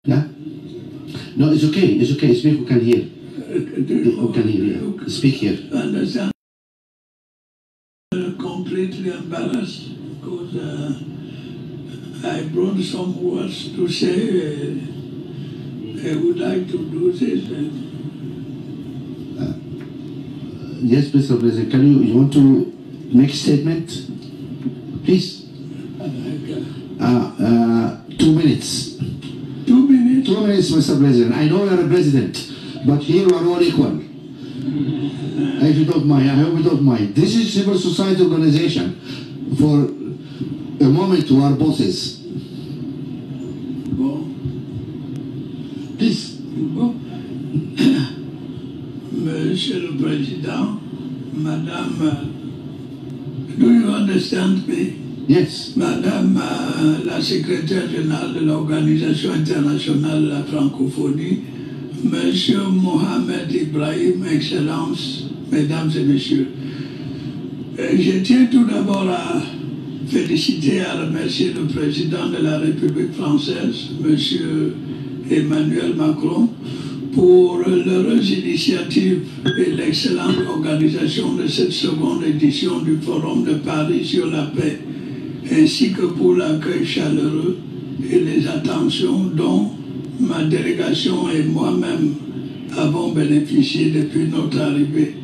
Yeah? No, it's okay. It's okay. Speak. We can hear. We can hear. Yeah. Speak here. Understand? Completely embarrassed because I brought some words to say. I would like to do this. Yes, Mr. President. Can you want to make a statement, please? 2 minutes. 2 minutes. 2 minutes, Mr. President. I know you're a president, but here we are all equal. If you don't mind, I hope you don't mind. This is civil society organization. For a moment, to our bosses. Bon. Please. Bon. Monsieur le Président, Madame, do you understand me? Yes. Madame la secrétaire générale de l'Organisation internationale de la francophonie, Monsieur Mohamed Ibrahim, Excellences, Mesdames et Messieurs. Je tiens tout d'abord à féliciter et à remercier le président de la République française, Monsieur Emmanuel Macron, pour l'heureuse initiative et l'excellente organisation de cette seconde édition du Forum de Paris sur la paix, ainsi que pour l'accueil chaleureux et les attentions dont ma délégation et moi-même avons bénéficié depuis notre arrivée.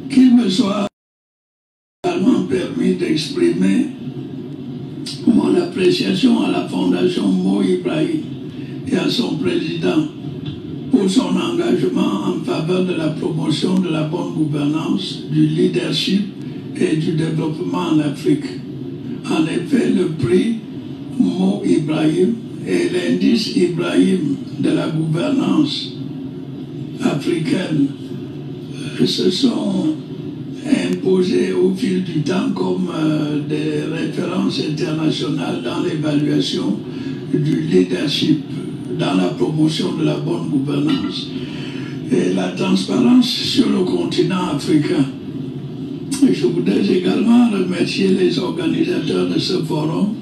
Qu'il me soit également permis d'exprimer mon appréciation à la Fondation Mo Ibrahim et à son président pour son engagement en faveur de la promotion de la bonne gouvernance, du leadership et du développement en Afrique. En effet, le prix Mo Ibrahim et l'indice Ibrahim de la gouvernance africaine se sont imposés au fil du temps comme des références internationales dans l'évaluation du leadership, dans la promotion de la bonne gouvernance et la transparence sur le continent africain. Je voudrais également remercier les organisateurs de ce forum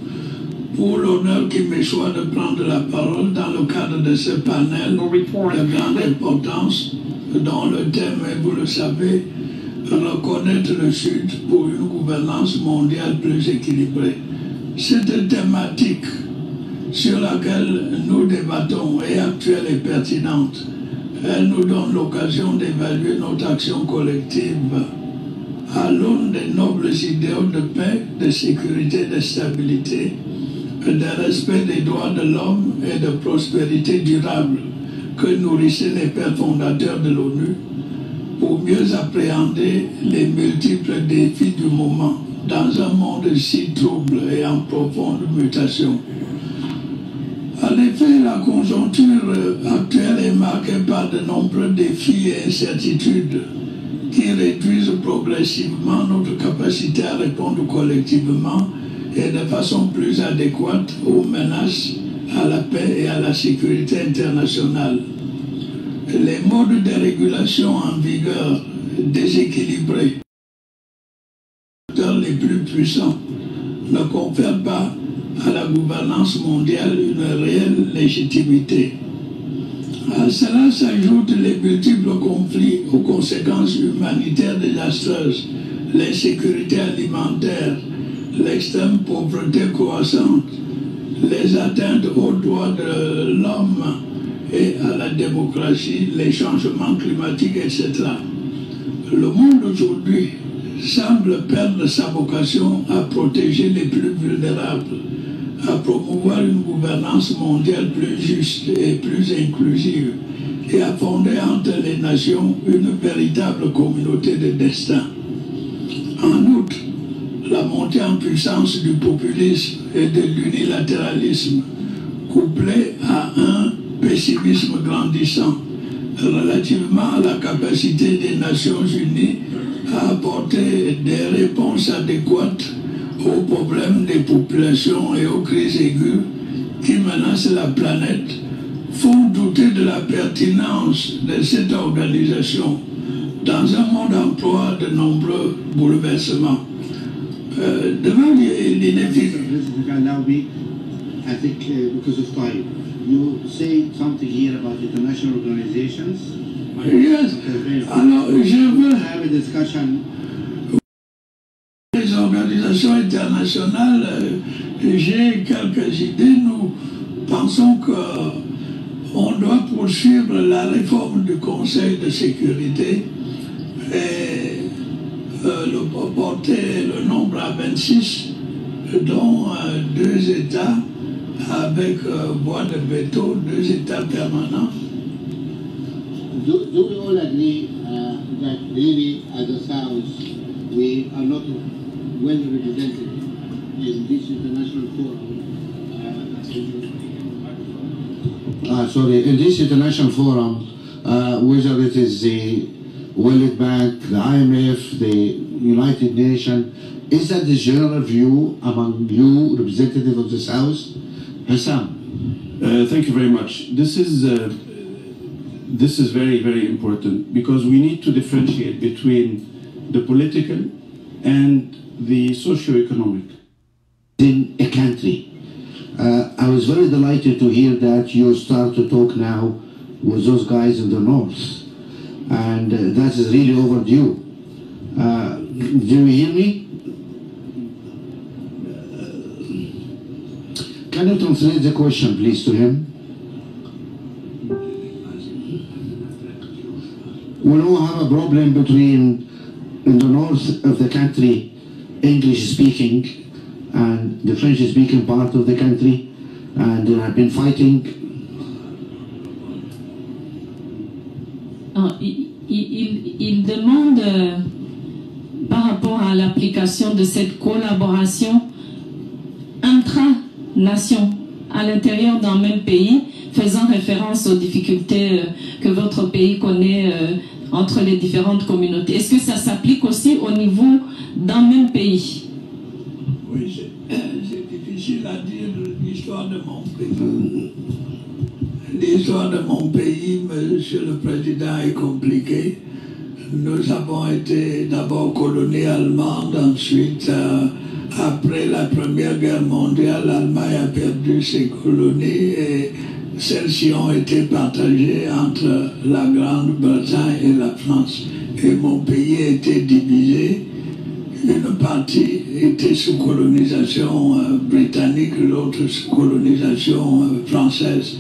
pour l'honneur qui me soit de prendre la parole dans le cadre de ce panel de grande importance dont le thème est, vous le savez, reconnaître le Sud pour une gouvernance mondiale plus équilibrée. Cette thématique sur laquelle nous débattons est actuelle et pertinente. Elle nous donne l'occasion d'évaluer notre action collective à l'aune des nobles idéaux de paix, de sécurité, de stabilité, de respect des droits de l'homme et de prospérité durable que nourrissaient les pères fondateurs de l'ONU pour mieux appréhender les multiples défis du moment dans un monde si trouble et en profonde mutation. En effet, la conjoncture actuelle est marquée par de nombreux défis et incertitudes qui réduisent progressivement notre capacité à répondre collectivement et de façon plus adéquate aux menaces à la paix et à la sécurité internationale. Les modes de régulation en vigueur déséquilibrés, les plus puissants, ne confèrent pas à la gouvernance mondiale une réelle légitimité. À cela s'ajoutent les multiples conflits aux conséquences humanitaires désastreuses, l'insécurité alimentaire, l'extrême pauvreté croissante, les atteintes aux droits de l'homme et à la démocratie, les changements climatiques, etc. Le monde aujourd'hui semble perdre sa vocation à protéger les plus vulnérables, à promouvoir une gouvernance mondiale plus juste et plus inclusive et à fonder entre les nations une véritable communauté de destin. En outre, la montée en puissance du populisme et de l'unilatéralisme, couplée à un pessimisme grandissant relativement à la capacité des Nations Unies à apporter des réponses adéquates aux problèmes des populations et aux crises aiguës qui menacent la planète, font douter de la pertinence de cette organisation dans un monde en proie de nombreux bouleversements. Devant l'inefficacité, I think because of time, you say something here about international organizations? Yes. Alors, je veux Have a discussion. les organisations internationales, j'ai quelques idées. Nous pensons qu'on doit poursuivre la réforme du Conseil de sécurité et porter le nombre à 26, dont 2 États avec voix de veto, 2 États permanents. Do we all agree that really, as a South, we are not well represented in this international forum? Sorry, in this international forum, whether it is the World Bank, the IMF, the United Nations, is that the general view among you, representatives of the South? Hassam. Thank you very much. This is very, very important because we need to differentiate between the political and the socio-economic. In a country. I was very delighted to hear that you start to talk now with those guys in the north. And that is really overdue. Do you hear me? Can you translate the question, please, to him? We don't have a problem between, in the north of the country, English-speaking and the French-speaking part of the country, and I've been fighting. Il demande par rapport à l'application de cette collaboration intra-nation à l'intérieur d'un même pays, faisant référence aux difficultés que votre pays connaît entre les différentes communautés. Est-ce que ça s'applique aussi au niveau d'un même pays? Oui, c'est difficile à dire l'histoire de mon pays. L'histoire de mon pays, Monsieur le Président, est compliquée. Nous avons été d'abord colonie allemande, ensuite, après la Première Guerre mondiale, l'Allemagne a perdu ses colonies et celles-ci ont été partagées entre la Grande-Bretagne et la France. Et mon pays a été divisé. Une partie était sous colonisation britannique, l'autre sous colonisation française.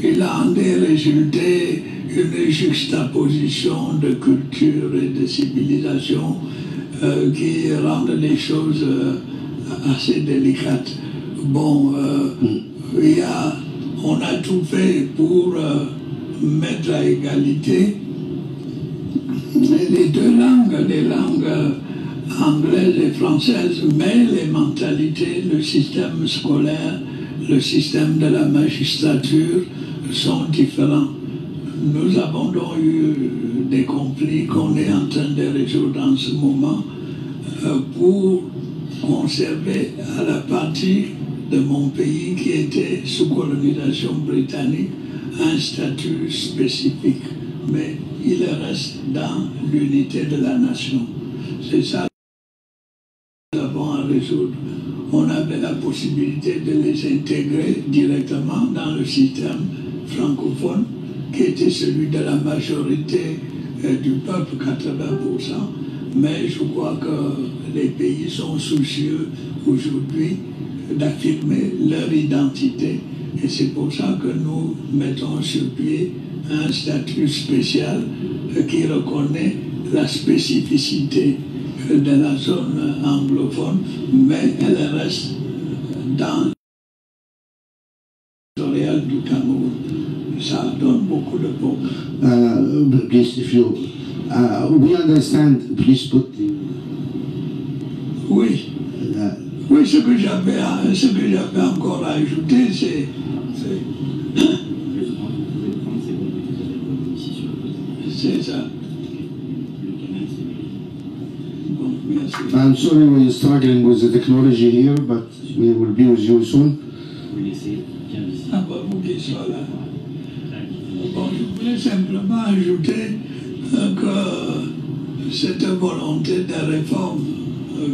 Il a en résulté une juxtaposition de culture et de civilisation qui rendent les choses assez délicates. Bon, on a tout fait pour mettre à égalité les deux langues, les langues anglaise et française, mais les mentalités, le système scolaire, le système de la magistrature sont différents. Nous avons donc eu des conflits qu'on est en train de résoudre en ce moment pour conserver à la partie de mon pays qui était sous colonisation britannique un statut spécifique, mais il reste dans l'unité de la nation. C'est ça que nous avons à résoudre. On avait la possibilité de les intégrer directement dans le système francophone, qui était celui de la majorité du peuple, 80%. Mais je crois que les pays sont soucieux aujourd'hui d'affirmer leur identité. Et c'est pour ça que nous mettons sur pied un statut spécial qui reconnaît la spécificité de la zone anglophone, mais elle reste dans l'historial du Cameroun. Ça donne beaucoup de problèmes. Please, if you, we understand, please put. Oui. Oui, ce que j'avais encore à ajouter, c'est ça. Bon, merci. I'm sorry we're struggling with the technology here, but we will be with you soon. Ah, bah, vous qui soyez là. Bon, je voulais simplement ajouter que cette volonté de réforme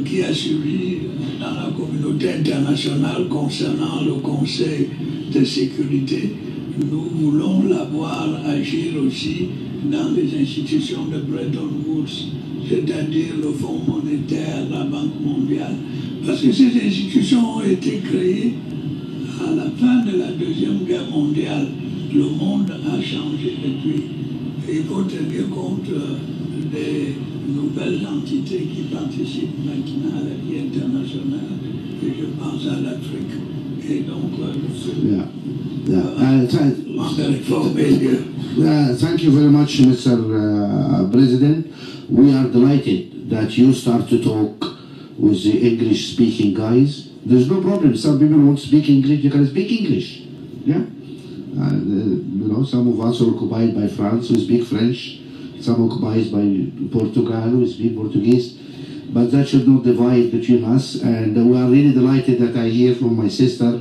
qui a suivi dans la communauté internationale concernant le Conseil de sécurité, nous voulons la voir agir aussi dans les institutions de Bretton Woods, c'est-à-dire le Fonds monétaire, la Banque mondiale, parce que ces institutions ont été créées à la fin de la Deuxième Guerre mondiale. Le monde a changé depuis. Il faut tenir compte des nouvelles entités qui participent maintenant à la vie internationale, et je pense à l'Afrique. Et donc, thank you very much, Mr. President. We are delighted that you start to talk with the English-speaking guys. There's no problem. Some people won't speak English. You can speak English. Yeah. You know, some of us are occupied by France, we speak French. Some occupied by Portugal, we speak Portuguese. But that should not divide between us. And we are really delighted that I hear from my sister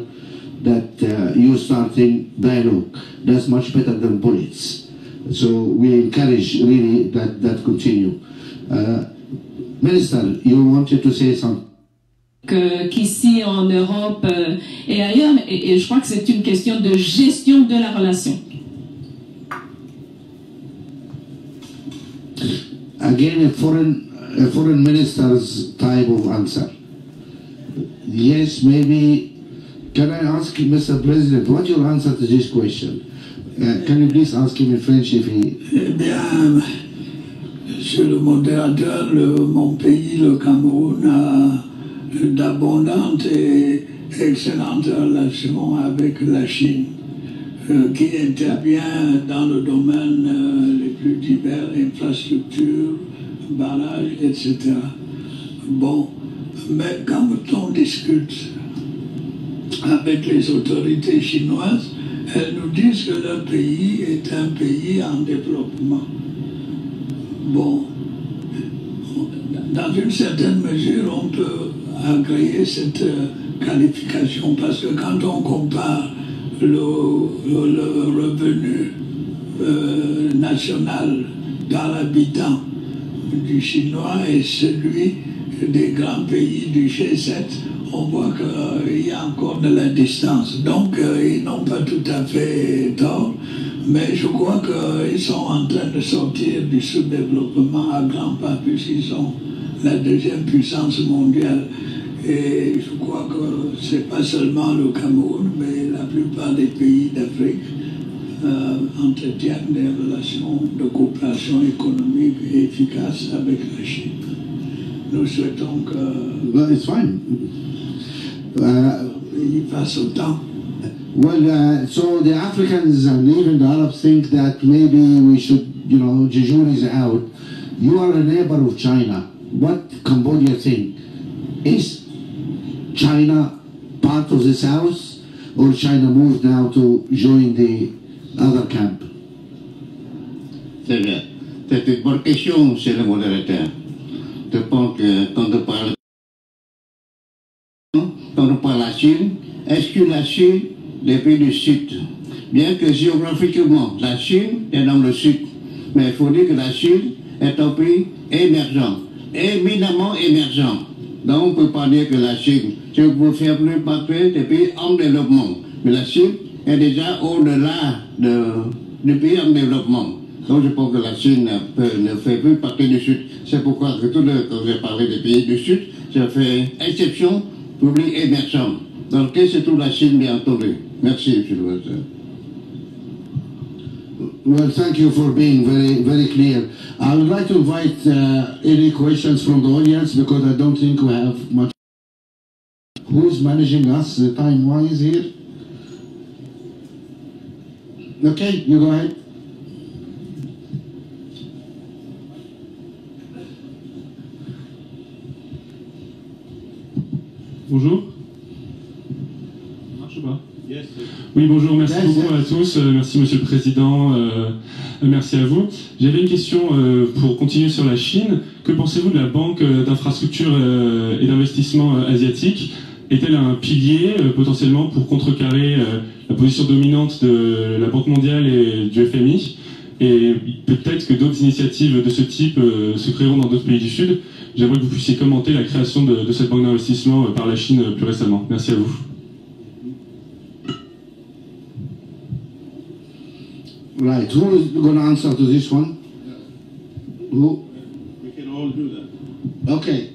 that you're starting dialogue. That's much better than bullets. So we encourage really that continue. Minister, you wanted to say something? Qu'ici en Europe et ailleurs, et je crois que c'est une question de gestion de la relation. Again, a foreign minister's type of answer. Yes, maybe. Can I ask Mr. President, what's your answer to this question? Can you please ask him in French if he... Eh bien, Monsieur le modérateur, mon pays, le Cameroun, a d'abondantes et excellentes relations avec la Chine, qui intervient dans le domaine les plus divers, infrastructures, barrages, etc. Bon, mais quand on discute avec les autorités chinoises, elles nous disent que leur pays est un pays en développement. Bon, dans une certaine mesure, on peut agréer cette qualification parce que quand on compare le revenu national par habitant du chinois et celui des grands pays du G7, on voit qu'il y a encore de la distance. Donc, ils n'ont pas tout à fait tort, mais je crois qu'ils sont en train de sortir du sous-développement à grands pas, puisqu'ils sont la deuxième puissance mondiale. Et je crois que ce n'est pas seulement le Cameroun, mais la plupart des pays d'Afrique entretiennent des relations de coopération économique et efficaces avec la Chine. Nous souhaitons que... Well, it's fine. Il passe au temps. Well, so the Africans and even the Arabs think that maybe we should, you know, Jeju is out. You are a neighbor of China. What Cambodia think? Is China part of the South, or China moved now to join the other camp? C'est bien. C'est une bonne question, monsieur le modérateur. Je pense que quand on parle de la Chine, est-ce que la Chine, les pays du Sud, bien que géographiquement, la Chine est dans le Sud, mais il faut dire que la Chine est un pays émergent, éminemment émergent. Donc on ne peut pas dire que la Chine, si vous pouvez faire plus partie des pays en développement, mais la Chine est déjà au-delà du pays en développement. Donc je pense que la Chine ne fait plus partie du Sud. C'est pourquoi que quand j'ai parlé des pays du Sud, j'ai fait exception pour les pays émergents. Dans lequel se trouve la Chine, bien entendu. Merci, monsieur le président. Well, thank you for being very, very clear. I would like to invite any questions from the audience because I don't think we have much. Who's managing us time-wise here? Okay, you go ahead. Bonjour. Ça marche ou pas? Oui, bonjour, merci beaucoup à tous. Merci, Monsieur le Président. Merci à vous. J'avais une question pour continuer sur la Chine. Que pensez-vous de la Banque d'infrastructure et d'investissement asiatique? Est-elle un pilier potentiellement pour contrecarrer la position dominante de la Banque mondiale et du FMI? Et peut-être que d'autres initiatives de ce type se créeront dans d'autres pays du Sud. J'aimerais que vous puissiez commenter la création de cette banque d'investissement par la Chine plus récemment. Merci à vous. Right. Who is going to answer to this one? Who? We can all do that. Okay.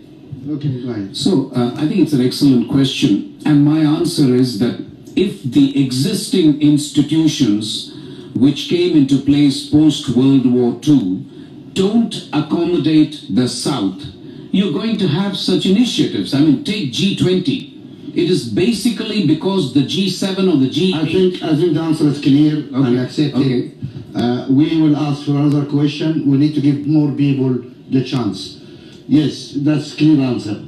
Okay, right. So I think it's an excellent question. And my answer is that if the existing institutions which came into place post-World War II don't accommodate the South, you're going to have such initiatives. I mean, take G20. It is basically because the G7 or the G8... I think the answer is clear and accepted. Okay. We will ask for another question. We need to give more people the chance. Yes, that's clear answer.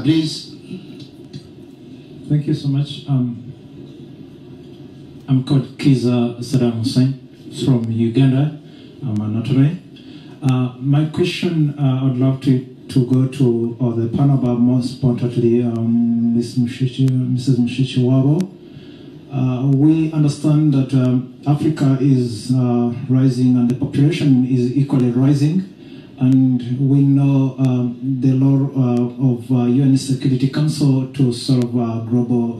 Please. Thank you so much. I'm called Kiza Saddam Hussein from Uganda. I'm a notary. My question, I'd love to go to the panel, but most importantly, Mrs. Mushichi Wabo. We understand that Africa is rising and the population is equally rising. And we know the law of UN Security Council to solve global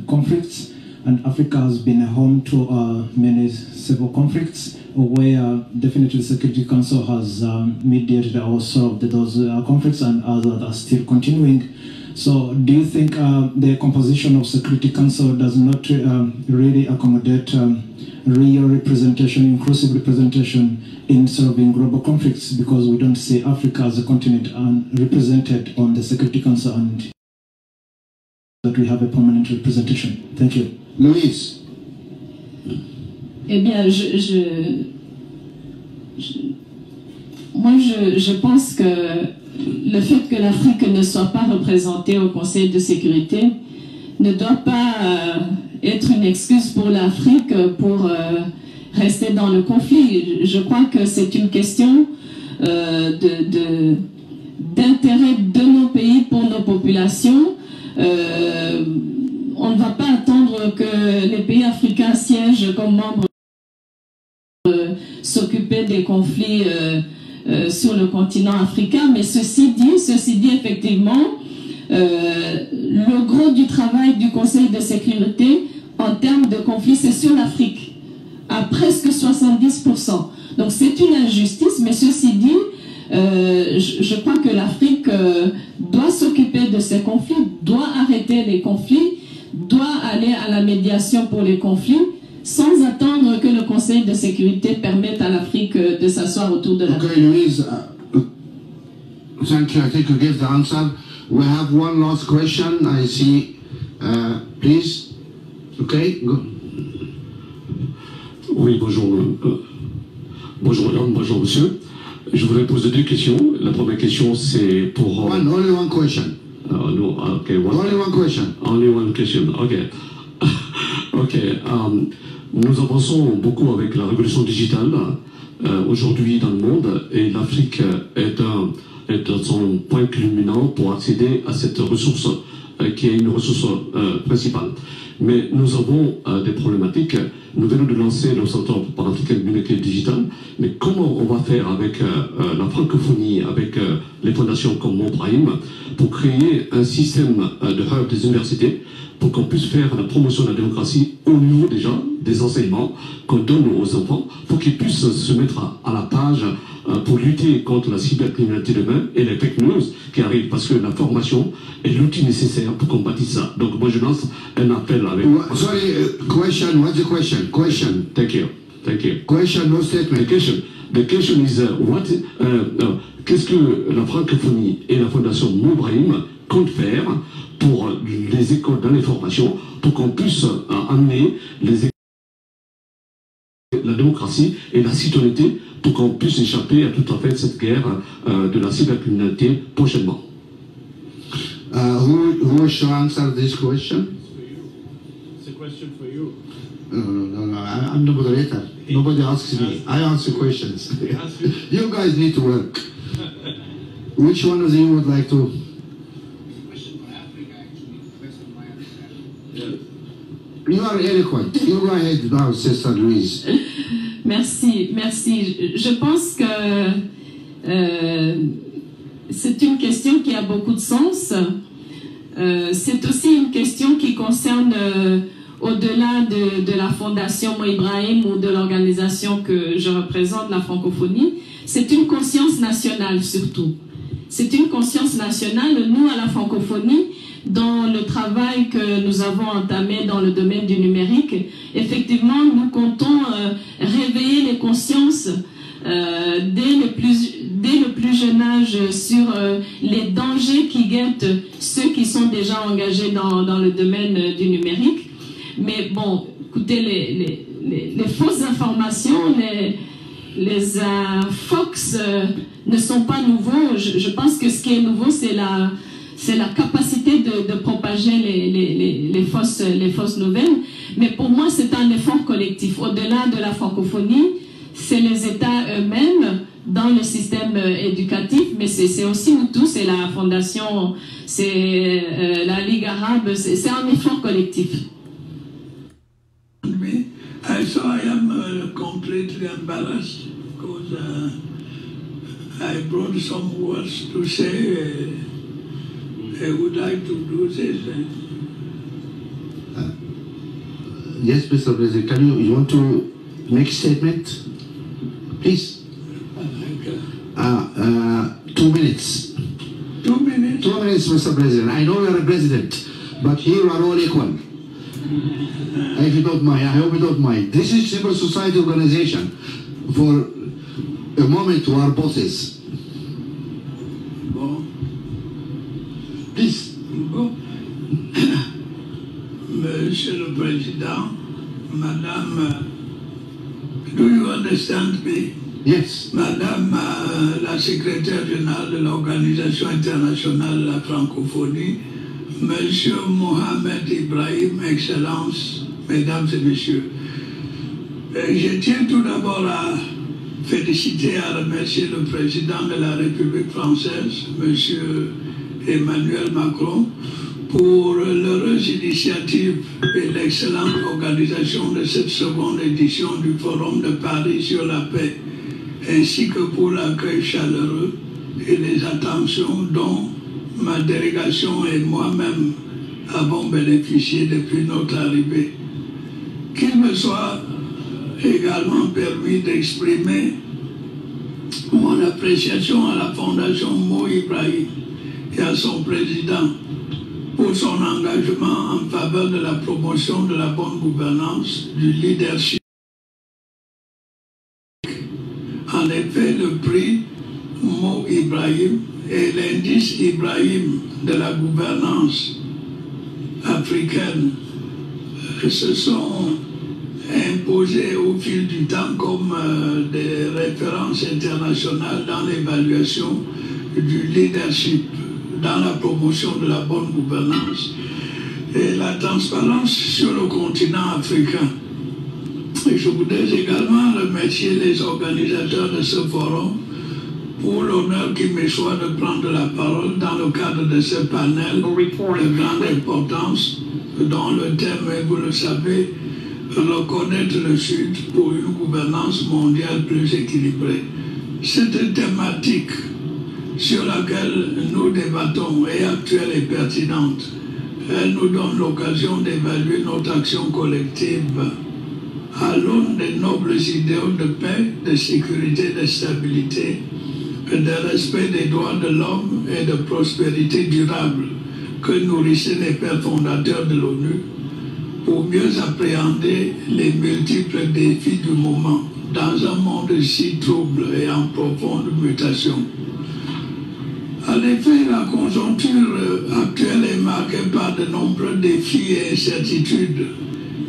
conflicts. And Africa has been home to many civil conflicts where definitely the Security Council has mediated or solved those conflicts, and others are still continuing. So do you think the composition of Security Council does not really accommodate real representation, inclusive representation in solving global conflicts, because we don't see Africa as a continent represented on the Security Council, and that we have a permanent representation? Thank you. Louise. Eh bien, moi, je pense que le fait que l'Afrique ne soit pas représentée au Conseil de sécurité ne doit pas être une excuse pour l'Afrique pour rester dans le conflit. Je crois que c'est une question d'intérêt de nos pays pour nos populations. On ne va pas attendre que les pays africains siègent comme membres s'occuper des conflits sur le continent africain. Mais ceci dit effectivement, le gros du travail du Conseil de sécurité en termes de conflits, c'est sur l'Afrique, à presque 70%. Donc c'est une injustice, mais ceci dit, je crois que l'Afrique doit s'occuper de ces conflits, doit arrêter les conflits, doit aller à la médiation pour les conflits, sans attendre que le Conseil de sécurité permette à l'Afrique de s'asseoir autour de la table. Okay, Louise, thank you. I think you gave the answer. We have one last question. I see. Please. Okay, go. Oui, bonjour. Bonjour madame, bonjour monsieur. Je voudrais poser deux questions. La première question, c'est pour... Only one question. No, okay, only one question. Only one question, ok. Ok, nous avançons beaucoup avec la révolution digitale aujourd'hui dans le monde, et l'Afrique est dans son point culminant pour accéder à cette ressource qui est une ressource principale. Mais nous avons des problématiques. Nous venons de lancer l'Observatoire panafricain numérique digital, mais comment on va faire avec la francophonie, avec les fondations comme Mon Brahim, pour créer un système de hub des universités, pour qu'on puisse faire la promotion de la démocratie au niveau déjà des enseignements qu'on donne aux enfants, pour qu'ils puissent se mettre à la page pour lutter contre la cybercriminalité demain et les fake news qui arrivent, parce que la formation est l'outil nécessaire pour combattre ça. Donc moi je lance un appel avec... Sorry, question, what's the question? Question. Thank you. Thank you. Question, no statement. The question is, qu'est-ce que la francophonie et la fondation Mon Brahim comptent faire pour les écoles dans les formations, pour qu'on puisse amener la démocratie et la citoyenneté, pour qu'on puisse échapper à tout à fait cette guerre de la cybercriminalité prochainement. Who wish to answer this question? It's a question for you. No, I'm the moderator. Nobody asks me. I answer questions. You guys need to work. Which one of you would like to? You are eloquent. You go ahead now, Sister Louise. Merci, merci. Je pense que c'est une question qui a beaucoup de sens. C'est aussi une question qui concerne au-delà de la fondation Mo Ibrahim ou de l'organisation que je représente, la francophonie, c'est une conscience nationale surtout. C'est une conscience nationale, nous à la francophonie, dans le travail que nous avons entamé dans le domaine du numérique. Effectivement, nous comptons réveiller les consciences dès le plus jeune âge sur les dangers qui guettent ceux qui sont déjà engagés dans le domaine du numérique. Mais bon, écoutez, les fausses informations, les Fox ne sont pas nouveaux. Je pense que ce qui est nouveau, c'est la capacité de propager les fausses nouvelles. Mais pour moi, c'est un effort collectif. Au-delà de la francophonie, c'est les États eux-mêmes dans le système éducatif, mais c'est aussi Hutu, c'est la fondation, c'est la Ligue arabe, c'est un effort collectif. So I am completely embarrassed because I brought some words to say. I would like to do this. Yes, Mr. President, you want to make a statement? Please. 2 minutes. 2 minutes? 2 minutes, Mr. President. I know you're a president, but here we are all equal. If you don't mind, I hope you don't mind. This is civil society organization. For a moment to our bosses. Bon. Please. Bon. Monsieur le Président, Madame, do you understand me? Yes. Madame la secrétaire générale de l'Organisation internationale de la francophonie, Monsieur Mohamed Ibrahim, Excellences, Mesdames et Messieurs, je tiens tout d'abord à féliciter et à remercier le président de la République française, Monsieur Emmanuel Macron, pour l'heureuse initiative et l'excellente organisation de cette seconde édition du Forum de Paris sur la paix, ainsi que pour l'accueil chaleureux et les attentions dont ma délégation et moi-même avons bénéficié depuis notre arrivée. Qu'il me soit également permis d'exprimer mon appréciation à la Fondation Mo Ibrahim et à son président pour son engagement en faveur de la promotion de la bonne gouvernance, du leadership. En effet, le prix Mo Ibrahim et l'indice Ibrahim de la gouvernance africaine se sont imposés au fil du temps comme des références internationales dans l'évaluation du leadership, dans la promotion de la bonne gouvernance et la transparence sur le continent africain. Et je voudrais également remercier les organisateurs de ce forum pour l'honneur qui me soit de prendre la parole dans le cadre de ce panel de grande importance dont le thème est, vous le savez, reconnaître le Sud pour une gouvernance mondiale plus équilibrée. Cette thématique sur laquelle nous débattons est actuelle et pertinente. Elle nous donne l'occasion d'évaluer notre action collective à l'aune des nobles idéaux de paix, de sécurité, de stabilité, de respect des droits de l'homme et de prospérité durable que nourrissaient les pères fondateurs de l'ONU pour mieux appréhender les multiples défis du moment dans un monde si trouble et en profonde mutation. En effet, la conjoncture actuelle est marquée par de nombreux défis et incertitudes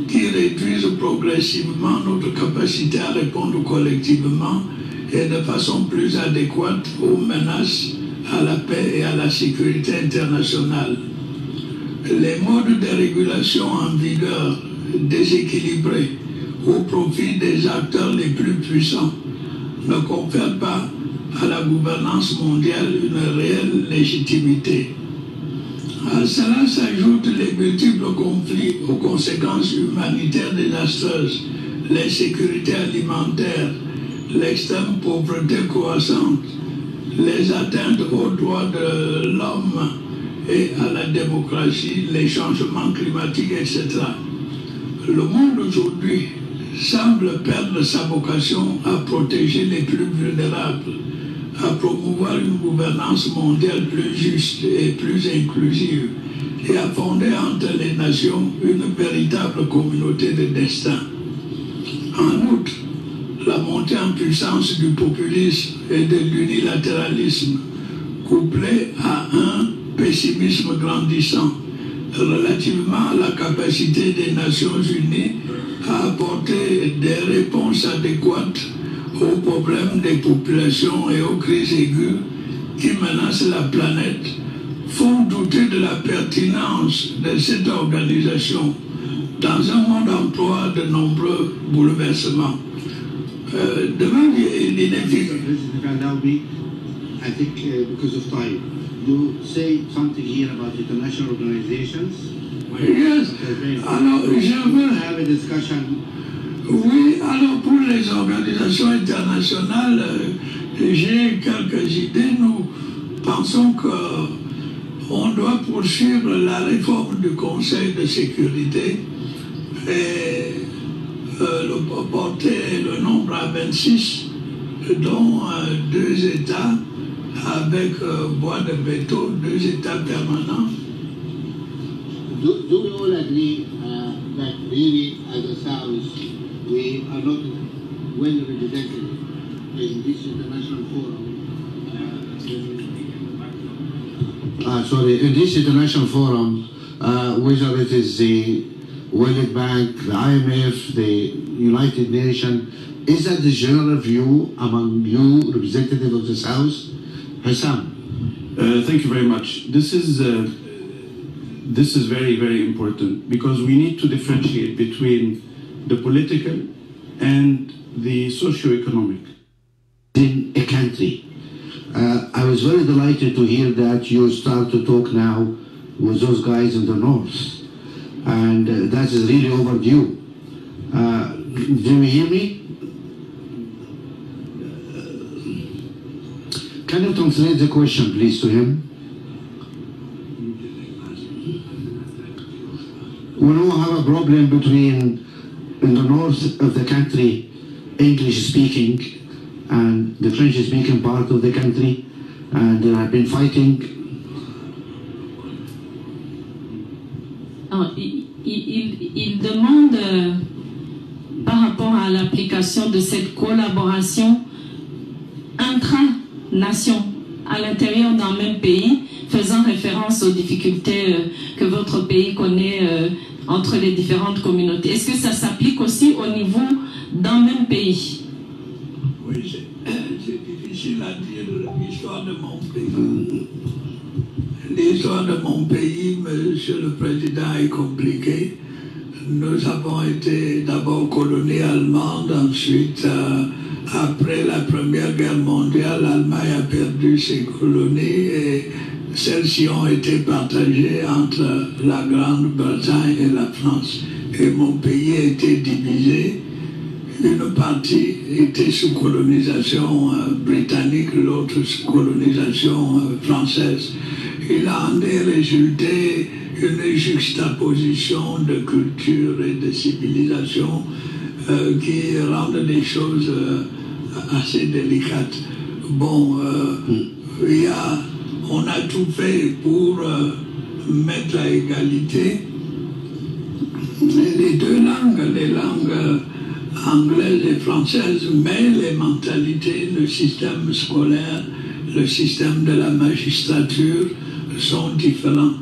qui réduisent progressivement notre capacité à répondre collectivement et de façon plus adéquate aux menaces à la paix et à la sécurité internationale. Les modes de régulation en vigueur déséquilibrés au profit des acteurs les plus puissants ne confèrent pas à la gouvernance mondiale une réelle légitimité. À cela s'ajoutent les multiples conflits aux conséquences humanitaires désastreuses, l'insécurité alimentaire, l'extrême pauvreté croissante, les atteintes aux droits de l'homme et à la démocratie, les changements climatiques, etc. Le monde aujourd'hui semble perdre sa vocation à protéger les plus vulnérables, à promouvoir une gouvernance mondiale plus juste et plus inclusive, et à fonder entre les nations une véritable communauté de destin. En outre, la montée en puissance du populisme et de l'unilatéralisme, couplée à un pessimisme grandissant relativement à la capacité des Nations Unies à apporter des réponses adéquates aux problèmes des populations et aux crises aiguës qui menacent la planète, font douter de la pertinence de cette organisation dans un monde en proie de nombreux bouleversements. Devant l'inefficacité. I think because of time, you say something here about international organizations. Yes. Alors, je veux have a discussion. Oui, alors pour les organisations internationales, j'ai quelques idées. Nous pensons qu'on doit poursuivre la réforme du Conseil de sécurité et porter le nombre à 26, dont 2 États avec voix de veto, 2 États permanents. Do we all agree that really, as a South, we are not well represented in this international forum? In this international forum, whether it is the World Bank, the IMF, the United Nations, is that the general view among you, representatives of the South? Hassam. Thank you very much. This is very, very important because we need to differentiate between the political and the socio-economic. In a country, I was very delighted to hear that you start to talk now with those guys in the north, and that is really overdue. Do you hear me? Can you translate the question, please, to him? We now have a problem between, in the north of the country, English-speaking, and the French-speaking part of the country, and there have been fighting. Alors, il demande, par rapport à l'application de cette collaboration intra-nation, à l'intérieur d'un même pays, faisant référence aux difficultés que votre pays connaît entre les différentes communautés. Est-ce que ça s'applique aussi au niveau d'un même pays? Oui, c'est difficile à dire l'histoire de mon pays. L'histoire de mon pays, Monsieur le Président, est compliquée. Nous avons été d'abord colonie allemande, ensuite, après la Première Guerre mondiale, l'Allemagne a perdu ses colonies et celles-ci ont été partagées entre la Grande-Bretagne et la France. Et mon pays a été divisé. Une partie était sous colonisation britannique, l'autre sous colonisation française. Il en est résulté une juxtaposition de culture et de civilisation qui rendent les choses assez délicates. Bon, on a tout fait pour mettre à égalité les deux langues, les langues anglaises et françaises, mais les mentalités, le système scolaire, le système de la magistrature sont différents.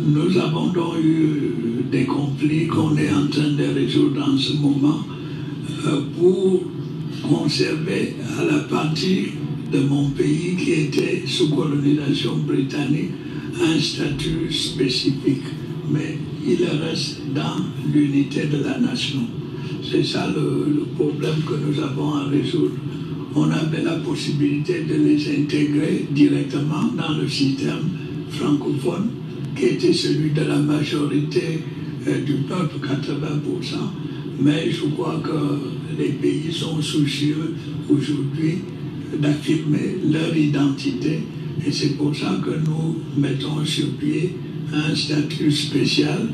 Nous avons donc eu des conflits qu'on est en train de résoudre en ce moment pour conserver à la partie de mon pays qui était sous colonisation britannique un statut spécifique, mais il reste dans l'unité de la nation. C'est ça le problème que nous avons à résoudre. On avait la possibilité de les intégrer directement dans le système francophone, qui était celui de la majorité du peuple, 80%. Mais je crois que les pays sont soucieux aujourd'hui d'affirmer leur identité. Et c'est pour ça que nous mettons sur pied un statut spécial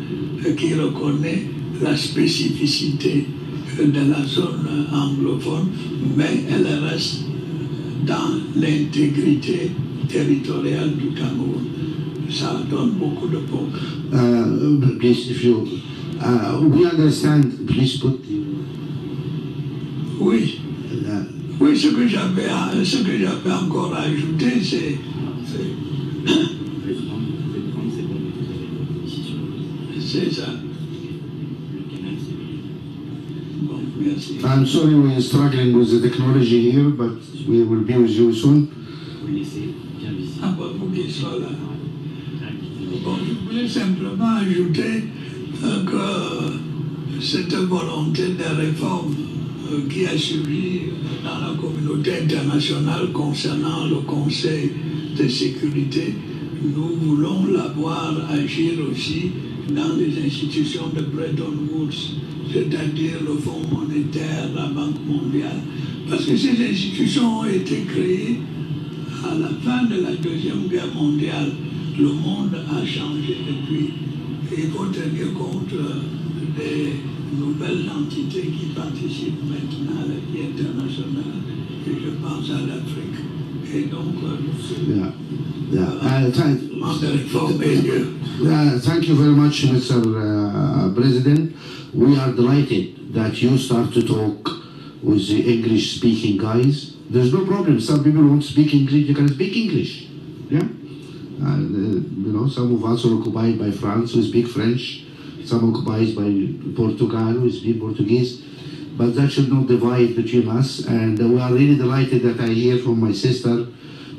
qui reconnaît la spécificité de la zone anglophone, mais elle reste dans l'intégrité territoriale du Cameroun. Ça donne beaucoup de progrès. Please, if you, we understand, please put. Oui. Oui, ce que j'avais encore ajouté, c'est ça. Bon, merci. I'm sorry we're struggling with the technology here, but we will be with you soon. Ah, bon, vous qui soyez là. Bon, je voulais simplement ajouter que cette volonté de réforme qui a suivi dans la communauté internationale concernant le Conseil de sécurité, nous voulons la voir agir aussi dans les institutions de Bretton Woods, c'est-à-dire le Fonds monétaire, la Banque mondiale, parce que ces institutions ont été créées à la fin de la Deuxième Guerre mondiale. Le monde a changé depuis. Et il faut tenir compte des nouvelles entités qui participent maintenant à la vie internationale. Et je pense à l'Afrique. Et donc, thank you very much, Mr. President. We are delighted that you start to talk with the English-speaking guys. There's no problem. Some people won't speak English. You can speak English. Yeah. You know, some of us are occupied by France, we speak French. Some occupied by Portugal, we speak Portuguese. But that should not divide between us. And we are really delighted that I hear from my sister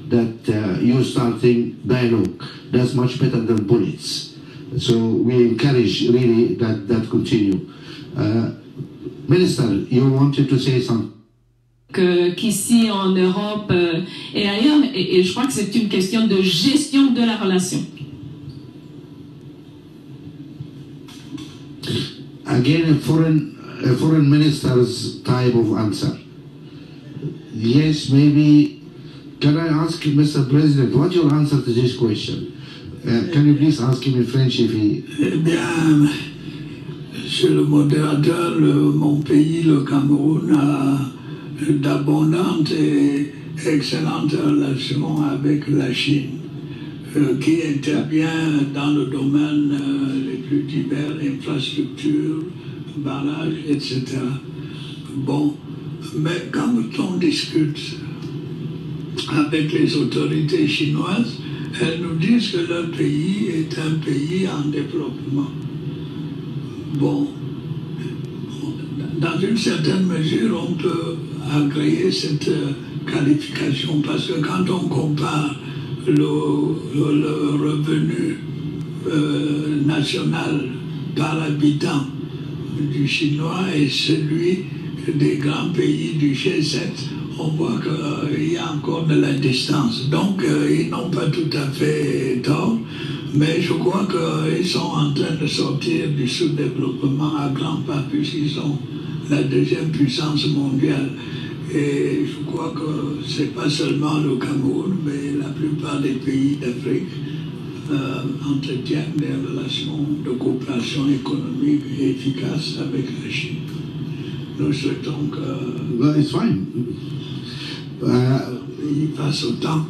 that you're starting dialogue. That's much better than bullets. So we encourage really that continue. Minister, you wanted to say something? Qu'ici en Europe et ailleurs, et je crois que c'est une question de gestion de la relation. Again, a foreign minister's type of answer. Yes, maybe. Can I ask Mr. President, what's your answer to this question? Can you please ask him in French if he... Eh bien, monsieur le modérateur, mon pays, le Cameroun, a d'abondantes et excellentes relations avec la Chine, qui intervient dans le domaine les plus divers, infrastructures, barrages, etc. Bon, mais quand on discute avec les autorités chinoises, elles nous disent que leur pays est un pays en développement. Bon, dans une certaine mesure, on peut agréer cette qualification parce que quand on compare le revenu national par habitant du chinois et celui des grands pays du G7, on voit qu'il y a encore de la distance. Donc, ils n'ont pas tout à fait tort, mais je crois qu'ils sont en train de sortir du sous-développement à grands pas puisqu'ils sont la deuxième puissance mondiale. Et je crois que ce n'est pas seulement le Cameroun, mais la plupart des pays d'Afrique entretiennent des relations de coopération économique et efficaces avec la Chine. Nous souhaitons que... Well, it's fine. Il passe au temps.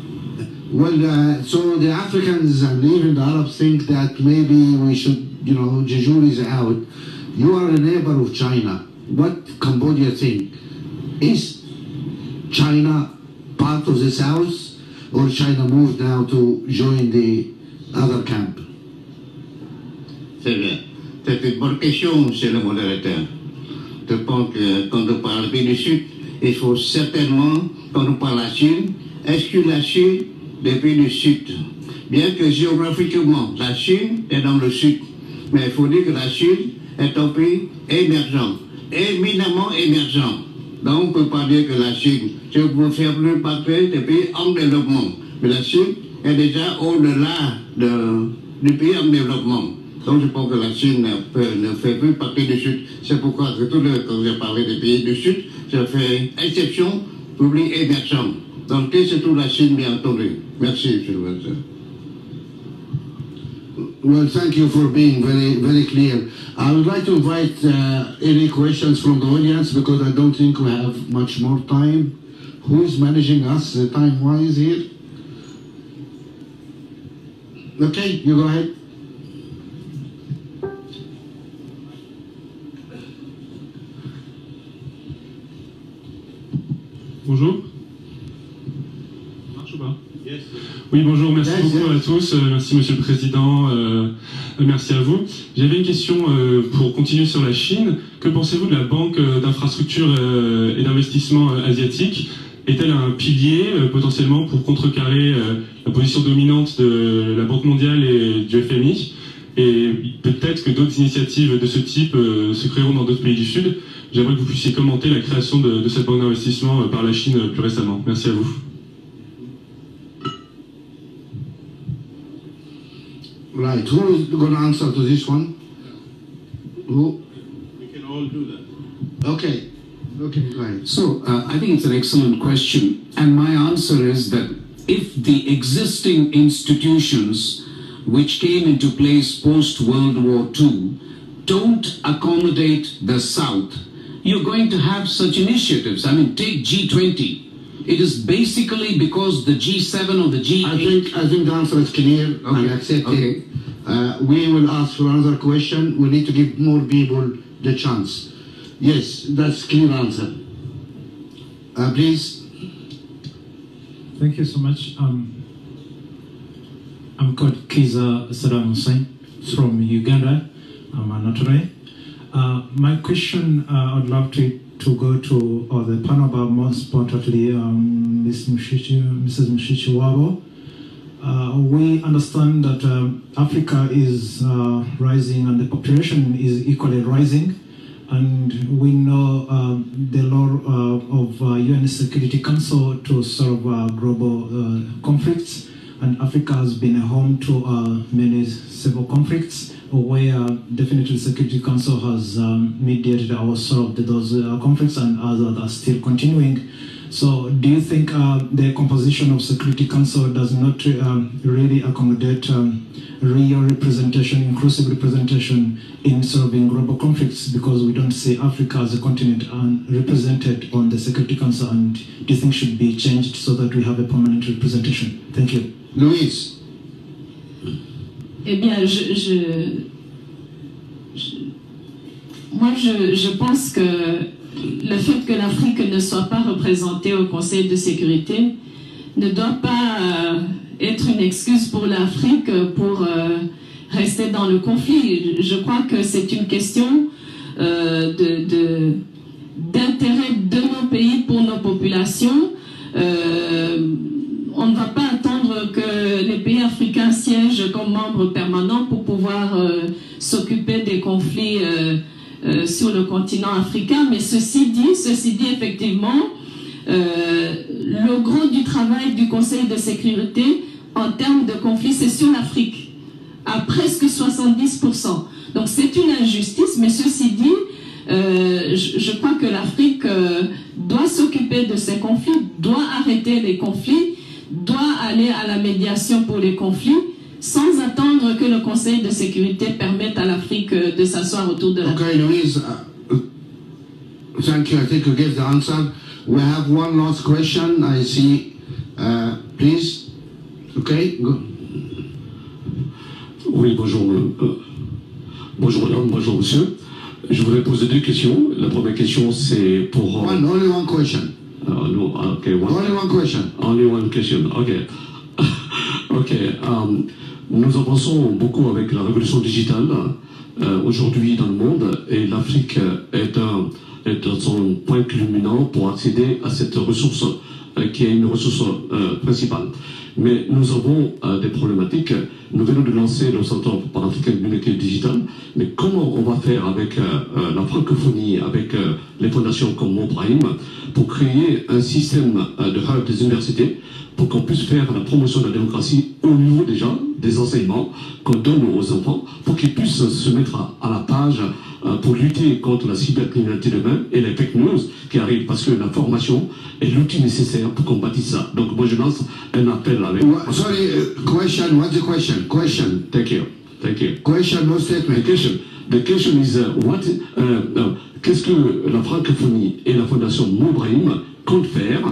Well, so the Africans and even the Arabs think that maybe we should, you know, the jury's out. You are a neighbor of China. What Cambodia think? Is China part of the South, or China moved now to join the other camp? C'est bien. C'est une bonne question, monsieur le modérateur. Je pense que quand on parle du pays du Sud, il faut certainement, quand on parle de la Chine, exclure la Chine des pays du Sud. Bien que géographiquement, la Chine est dans le Sud. Mais il faut dire que la Chine est un pays émergent, éminemment émergent. Donc on ne peut pas dire que la Chine, je peux faire plus partie des pays en développement. Mais la Chine est déjà au-delà du pays en développement. Donc je pense que la Chine ne fait plus partie du Sud. C'est pourquoi quand j'ai parlé des pays du Sud, je fais exception pour les pays émergents. Donc c'est tout la Chine, bien entendu. Merci, M. le Président. Well, thank you for being very, very clear. I would like to invite any questions from the audience because I don't think we have much more time. Who is managing us time-wise here? Okay, you go ahead. Bonjour. Marche ou pas? Oui, bonjour, merci beaucoup à tous, merci Monsieur le Président, merci à vous. J'avais une question pour continuer sur la Chine. Que pensez-vous de la Banque d'infrastructure et d'investissement asiatique? Est-elle un pilier potentiellement pour contrecarrer la position dominante de la Banque mondiale et du FMI? Et peut-être que d'autres initiatives de ce type se créeront dans d'autres pays du Sud. J'aimerais que vous puissiez commenter la création de cette banque d'investissement par la Chine plus récemment. Merci à vous. Right, who is going to answer to this one? Who? We can all do that. Okay. Okay, go ahead. So, I think it's an excellent question. And my answer is that if the existing institutions which came into place post-World War II don't accommodate the South, you're going to have such initiatives. I mean, take G20. It is basically because the G7 or the G8... I think the answer is clear and accepted. Okay. We will ask for another question. We need to give more people the chance. Yes, that's clear answer. Please. Thank you so much. I'm called Kiza Saddam Hussein from Uganda. I'm a notary. My question, I'd love to go to the panel, but most importantly, Mrs. Mushikiwabo. We understand that Africa is rising and the population is equally rising. And we know the law of UN Security Council to solve global conflicts. And Africa has been a home to many civil conflicts where definitely the Security Council has mediated or solved those conflicts, and others are still continuing. So do you think the composition of Security Council does not really accommodate real representation, inclusive representation in solving global conflicts, because we don't see Africa as a continent represented on the Security Council, and do you think should be changed so that we have a permanent representation? Thank you. Louise. Eh bien, moi, je pense que le fait que l'Afrique ne soit pas représentée au Conseil de sécurité ne doit pas être une excuse pour l'Afrique pour rester dans le conflit. Je crois que c'est une question d'intérêt de nos pays pour nos populations. On ne va pas attendre que les pays africains siègent comme membres permanents pour pouvoir s'occuper des conflits sur le continent africain. Mais ceci dit effectivement, le gros du travail du Conseil de sécurité en termes de conflits, c'est sur l'Afrique, à presque 70%. Donc c'est une injustice, mais ceci dit, je crois que l'Afrique doit s'occuper de ces conflits, doit arrêter les conflits, doit aller à la médiation pour les conflits, sans attendre que le Conseil de sécurité permette à l'Afrique de s'asseoir autour de la table. Okay, Louise, thank you. I think you gave the answer. We have one last question. I see. Please. Okay, go. Oui, bonjour. Bonjour madame, bonjour monsieur. Je voudrais poser deux questions. La première question, c'est pour... Only one question. No, okay, only one question. Only one question, ok. Ok, nous avançons beaucoup avec la révolution digitale aujourd'hui dans le monde, et l'Afrique est son point culminant pour accéder à cette ressource qui est une ressource principale. Mais nous avons des problématiques. Nous venons de lancer le Centre panafricain de l'unité digitale, mais comment on va faire avec la francophonie, avec les fondations comme Mon Brahim, pour créer un système de hub des universités, pour qu'on puisse faire la promotion de la démocratie au niveau déjà des enseignements qu'on donne aux enfants, pour qu'ils puissent se mettre à la page pour lutter contre la cybercriminalité demain et les fake news qui arrivent, parce que la formation est l'outil nécessaire pour combattre ça. Donc moi je lance un appel avec... Sorry, question, what's the question? Question. Thank you. Thank you. Question, no statement. The question is, qu'est-ce que la francophonie et la Fondation Moubrahim comptent faire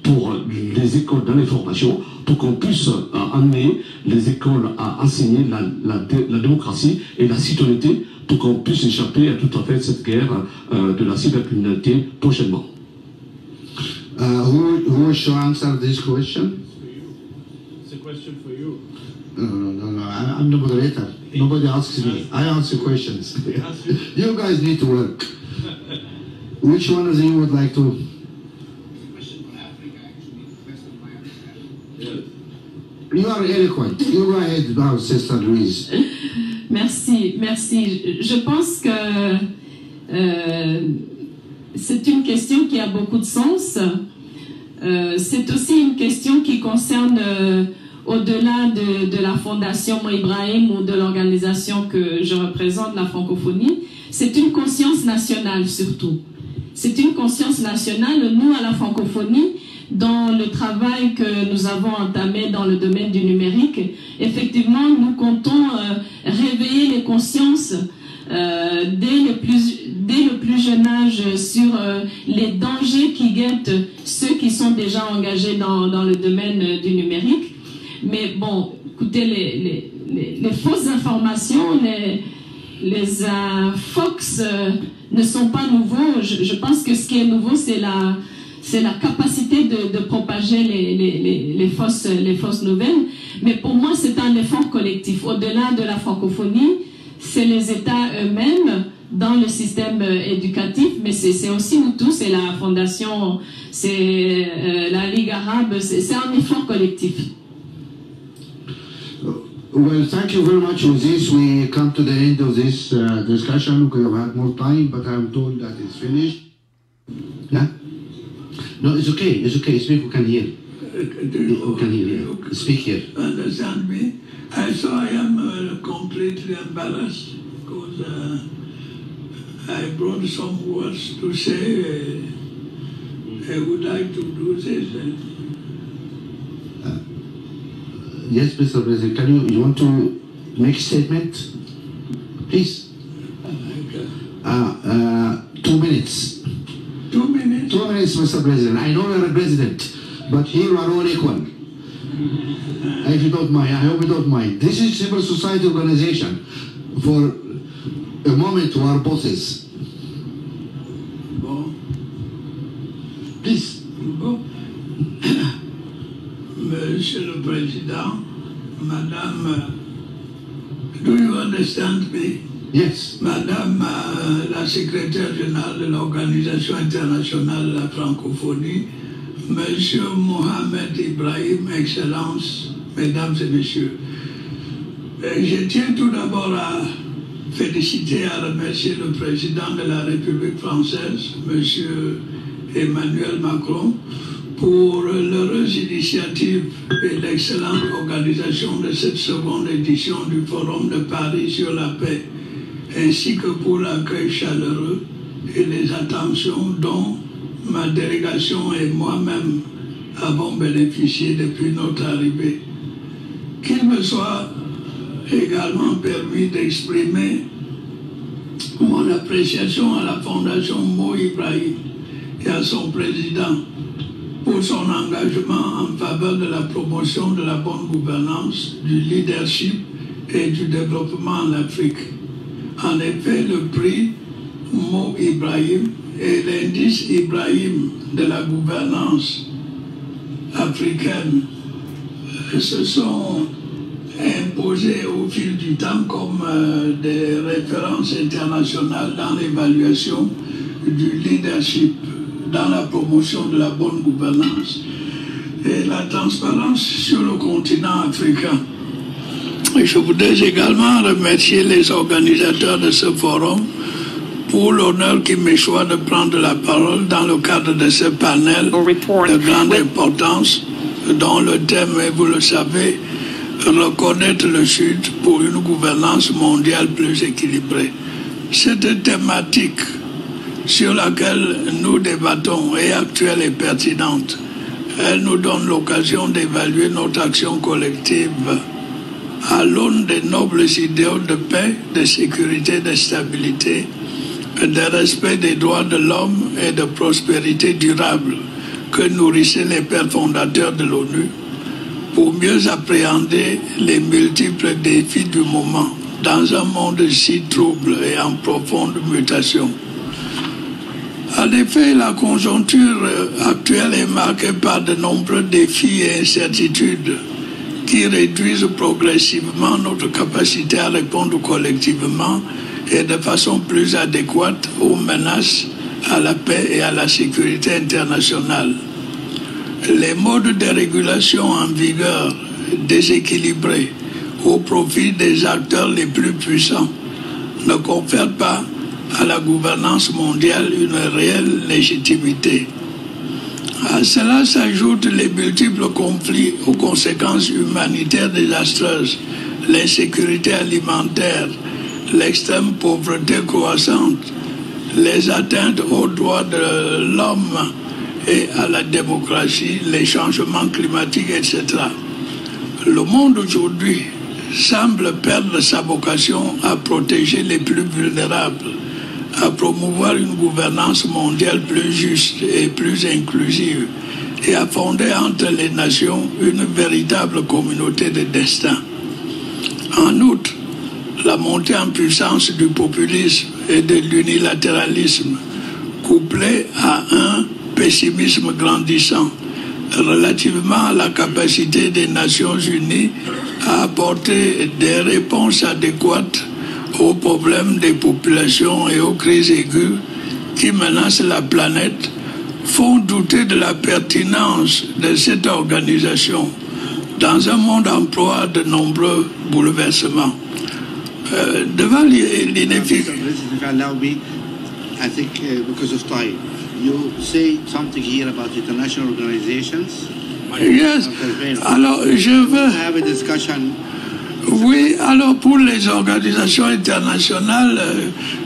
pour les écoles dans les formations, pour qu'on puisse amener les écoles à enseigner la démocratie et la citoyenneté, pour qu'on puisse échapper à tout à fait cette guerre de la cybercriminalité prochainement. Who should answer this question? It's a question for you. No, I'm the moderator. Nobody asks me. I answer questions. You guys need to work. Which one of you would like to? You are eloquent. You go ahead now, Sister Louise. Merci, merci. Je pense que c'est une question qui a beaucoup de sens. C'est aussi une question qui concerne, au-delà de la Fondation Mo Ibrahim ou de l'organisation que je représente, la francophonie, c'est une conscience nationale surtout. C'est une conscience nationale. Nous, à la francophonie, dans le travail que nous avons entamé dans le domaine du numérique, effectivement, nous comptons réveiller les consciences dès le plus jeune âge sur les dangers qui guettent ceux qui sont déjà engagés dans le domaine du numérique. Mais bon, écoutez, les fausses informations, les Fox ne sont pas nouveaux. Je pense que ce qui est nouveau, c'est la capacité de propager les fausses nouvelles. Mais pour moi, c'est un effort collectif. Au-delà de la francophonie, c'est les États eux-mêmes dans le système éducatif, mais c'est aussi nous tous, c'est la Fondation, c'est la Ligue arabe, c'est un effort collectif. Well, thank you very much. With this, we come to the end of this discussion. We could have had more time, but I'm told that it's finished. Yeah? No, it's okay. It's okay. Speak. We can hear. We can hear. Yeah. Speak here. Understand me? So I am completely embarrassed because I brought some words to say. I would like to do this. Yes, Mr. President, you want to make a statement? Please. 2 minutes. 2 minutes? 2 minutes, Mr. President. I know you're a president, but here we are all equal. If you don't mind, I hope you don't mind. This is civil society organization. For a moment, we are bosses. Bon. Please. Bon. Monsieur le Président, Madame, do you understand me? Yes. Madame la secrétaire générale de l'Organisation internationale de la francophonie, Monsieur Mohamed Ibrahim, Excellences, Mesdames et Messieurs, je tiens tout d'abord à féliciter et à remercier le Président de la République française, Monsieur Emmanuel Macron, pour l'heureuse initiative et l'excellente organisation de cette seconde édition du Forum de Paris sur la paix, ainsi que pour l'accueil chaleureux et les attentions dont ma délégation et moi-même avons bénéficié depuis notre arrivée. Qu'il me soit également permis d'exprimer mon appréciation à la Fondation Mo Ibrahim et à son président pour son engagement en faveur de la promotion de la bonne gouvernance, du leadership et du développement en Afrique. En effet, le prix Mo Ibrahim et l'indice Ibrahim de la gouvernance africaine se sont imposés au fil du temps comme des références internationales dans l'évaluation du leadership, dans la promotion de la bonne gouvernance et la transparence sur le continent africain. Et je voudrais également remercier les organisateurs de ce forum pour l'honneur qui me choisit de prendre la parole dans le cadre de ce panel de grande importance dont le thème est, vous le savez, reconnaître le Sud pour une gouvernance mondiale plus équilibrée. Cette thématique sur laquelle nous débattons est actuelle et pertinente. Elle nous donne l'occasion d'évaluer notre action collective à l'aune des nobles idéaux de paix, de sécurité, de stabilité, de respect des droits de l'homme et de prospérité durable que nourrissaient les pères fondateurs de l'ONU, pour mieux appréhender les multiples défis du moment dans un monde si trouble et en profonde mutation. En effet, la conjoncture actuelle est marquée par de nombreux défis et incertitudes qui réduisent progressivement notre capacité à répondre collectivement et de façon plus adéquate aux menaces à la paix et à la sécurité internationale. Les modes de régulation en vigueur déséquilibrés au profit des acteurs les plus puissants ne confèrent pas à la gouvernance mondiale une réelle légitimité. À cela s'ajoutent les multiples conflits aux conséquences humanitaires désastreuses, l'insécurité alimentaire, l'extrême pauvreté croissante, les atteintes aux droits de l'homme et à la démocratie, les changements climatiques, etc. Le monde aujourd'hui semble perdre sa vocation à protéger les plus vulnérables, à promouvoir une gouvernance mondiale plus juste et plus inclusive et à fonder entre les nations une véritable communauté de destin. En outre, la montée en puissance du populisme et de l'unilatéralisme, couplée à un pessimisme grandissant relativement à la capacité des Nations Unies à apporter des réponses adéquates aux problèmes des populations et aux crises aiguës qui menacent la planète, font douter de la pertinence de cette organisation dans un monde en proie de nombreux bouleversements. Devant l'inefficacité... I think because of time, you say something here about international organizations. Yes. Alors, je veux... Have a discussion. Oui, alors pour les organisations internationales,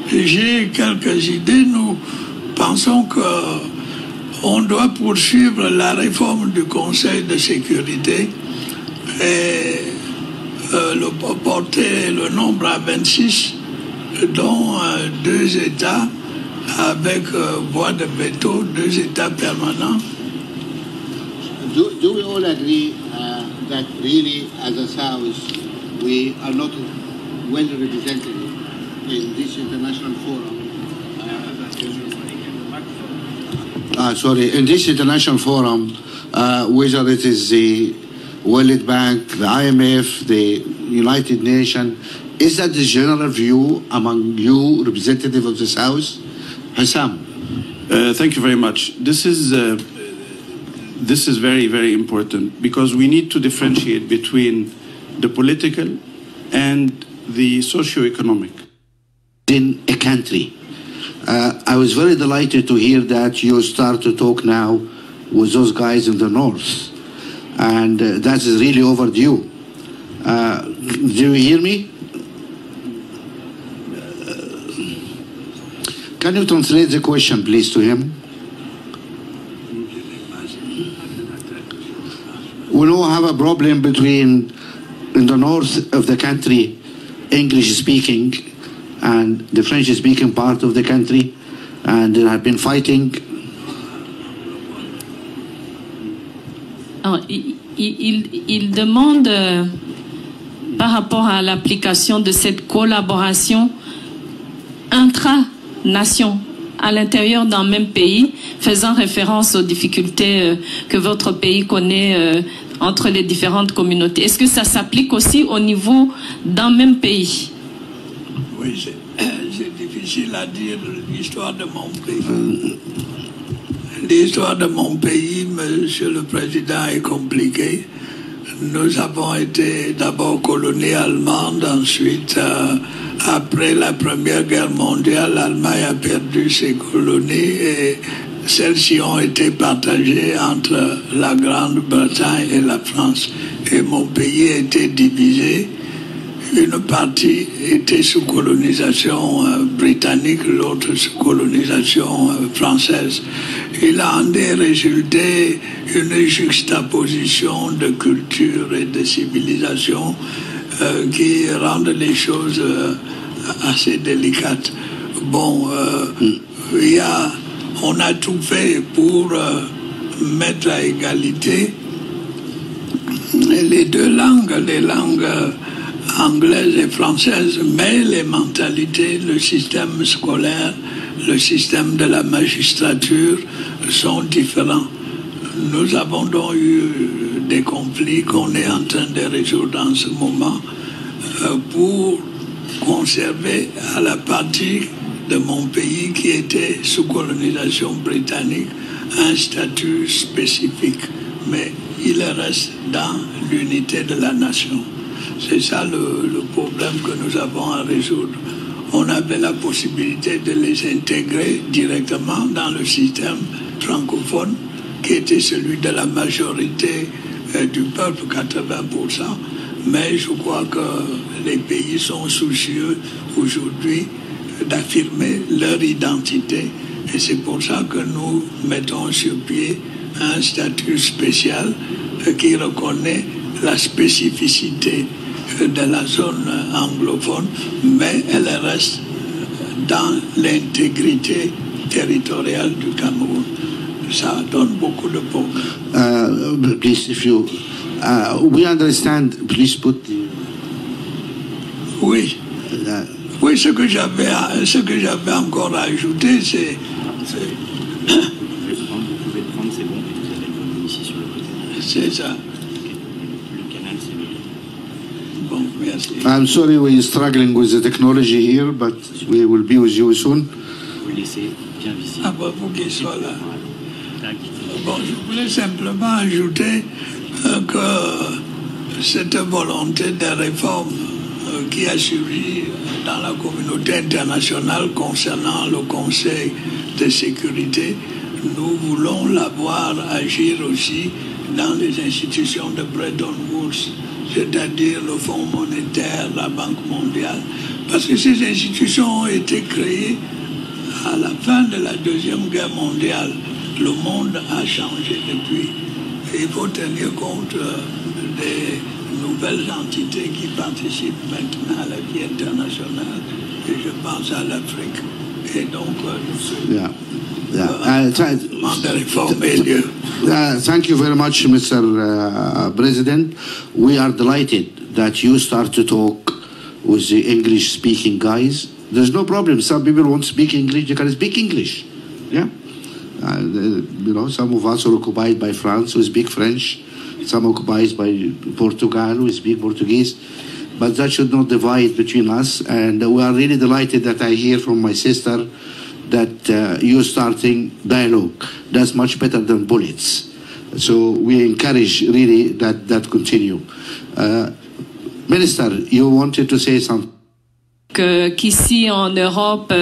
j'ai quelques idées. Nous pensons qu'on doit poursuivre la réforme du Conseil de sécurité et porter le nombre à 26, dont 2 États avec voix de veto, 2 États permanents. Do we all agree that really, as a South, we are not well represented in this international forum? In this international forum, whether it is the World Bank, the IMF, the United Nations, is that the general view among you, representative of the South? Hassam. Thank you very much. This is very, very important because we need to differentiate between the political and the socio-economic. In a country. I was very delighted to hear that you start to talk now with those guys in the north. And that is really overdue. Do you hear me? Can you translate the question, please, to him? We now have a problem between, in the north of the country, English-speaking, and the French-speaking part of the country, and they have been fighting. Alors, il demande par rapport à l'application de cette collaboration intra-nation à l'intérieur d'un même pays, faisant référence aux difficultés que votre pays connaît entre les différentes communautés. Est-ce que ça s'applique aussi au niveau d'un même pays? Oui, c'est difficile à dire l'histoire de mon pays. L'histoire de mon pays, Monsieur le Président, est compliquée. Nous avons été d'abord colonie allemande, ensuite, après la Première Guerre mondiale, l'Allemagne a perdu ses colonies et celles-ci ont été partagées entre la Grande-Bretagne et la France. Et mon pays a été divisé. Une partie était sous colonisation britannique, l'autre sous colonisation française. Il en est résulté une juxtaposition de culture et de civilisation qui rendent les choses assez délicates. Bon, on a tout fait pour mettre à égalité les deux langues, les langues anglaises et françaises, mais les mentalités, le système scolaire, le système de la magistrature sont différents. Nous avons donc eu des conflits qu'on est en train de résoudre en ce moment pour conserver à la partie de mon pays qui était sous colonisation britannique un statut spécifique, mais il reste dans l'unité de la nation. C'est ça le problème que nous avons à résoudre. On avait la possibilité de les intégrer directement dans le système francophone, qui était celui de la majorité du peuple, 80%. Mais je crois que les pays sont soucieux aujourd'hui d'affirmer leur identité. Et c'est pour ça que nous mettons sur pied un statut spécial qui reconnaît la spécificité de la zone anglophone, mais elle reste dans l'intégrité territoriale du Cameroun. Ça donne beaucoup de problèmes. Please, if you, we understand, please put. Oui. Oui, ce que j'avais encore à ajouter, c'est. C'est ça. Bon, merci. I'm sorry we're struggling with the technology here, but we will be with you soon. Ah, bah, pour qu'il soit là. Bon, je voulais simplement ajouter que cette volonté de réforme qui a surgi dans la communauté internationale concernant le Conseil de sécurité, nous voulons la voir agir aussi dans les institutions de Bretton Woods, c'est-à-dire le Fonds monétaire, la Banque mondiale, parce que ces institutions ont été créées à la fin de la Deuxième Guerre mondiale. Le monde a changé depuis. Et il faut tenir compte des nouvelles entités qui participent maintenant à la vie internationale. Et je pense à l'Afrique. Et donc, thank you very much, Mr. President. We are delighted that you start to talk with the English-speaking guys. There's no problem. Some people won't speak English. You can speak English. Yeah. You know, some of us are occupied by France, who speak French. Some occupied by Portugal, who speak Portuguese. But that should not divide between us. And we are really delighted that I hear from my sister that you're starting dialogue. That's much better than bullets. So we encourage really that continue. Minister, you wanted to say something? Qu'ici en Europe